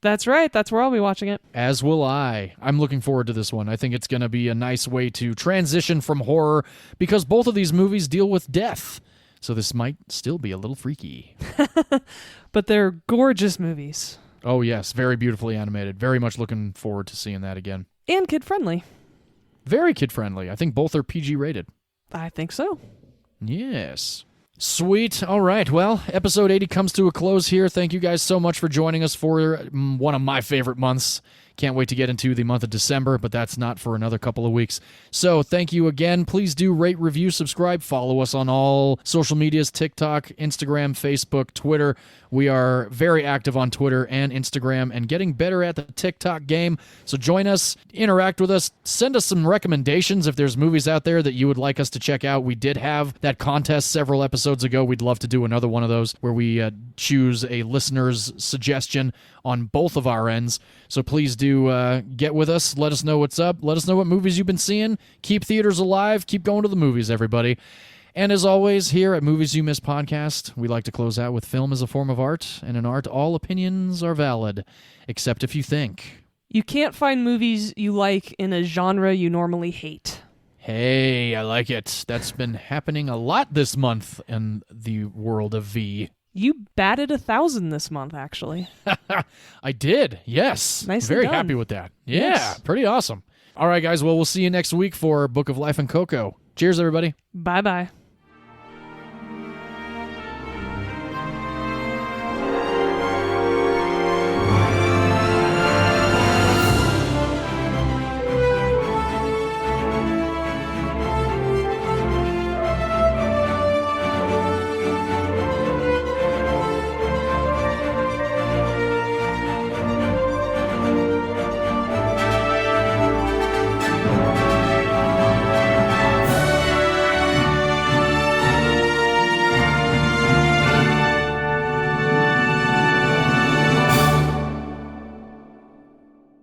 That's right. That's where I'll be watching it. As will I. I'm looking forward to this one. I think it's going to be a nice way to transition from horror, because both of these movies deal with death. So this might still be a little freaky. But they're gorgeous movies. Oh, yes. Very beautifully animated. Very much looking forward to seeing that again. And kid-friendly. Very kid-friendly. I think both are PG-rated. I think so. Yes. Sweet. All right. Well, episode 80 comes to a close here. Thank you guys so much for joining us for one of my favorite months. Can't wait to get into the month of December, but that's not for another couple of weeks. So thank you again. Please do rate, review, subscribe, follow us on all social medias, TikTok, Instagram, Facebook, Twitter. We are very active on Twitter and Instagram and getting better at the TikTok game. So join us, interact with us, send us some recommendations if there's movies out there that you would like us to check out. We did have that contest several episodes ago. We'd love to do another one of those where we choose a listener's suggestion on both of our ends. So please do get with us. Let us know what's up. Let us know what movies you've been seeing. Keep theaters alive. Keep going to the movies, everybody. And as always, here at Movies You Miss Podcast, we like to close out with film as a form of art, and in art, all opinions are valid, except if you think. You can't find movies you like in a genre you normally hate. Hey, I like it. That's been happening a lot this month in the world of V. You batted 1,000 this month, actually. I did, yes. Nicely Very done. happy with that. Yeah, Yes. Pretty awesome. All right, guys, well, we'll see you next week for Book of Life and Coco. Cheers, everybody. Bye-bye.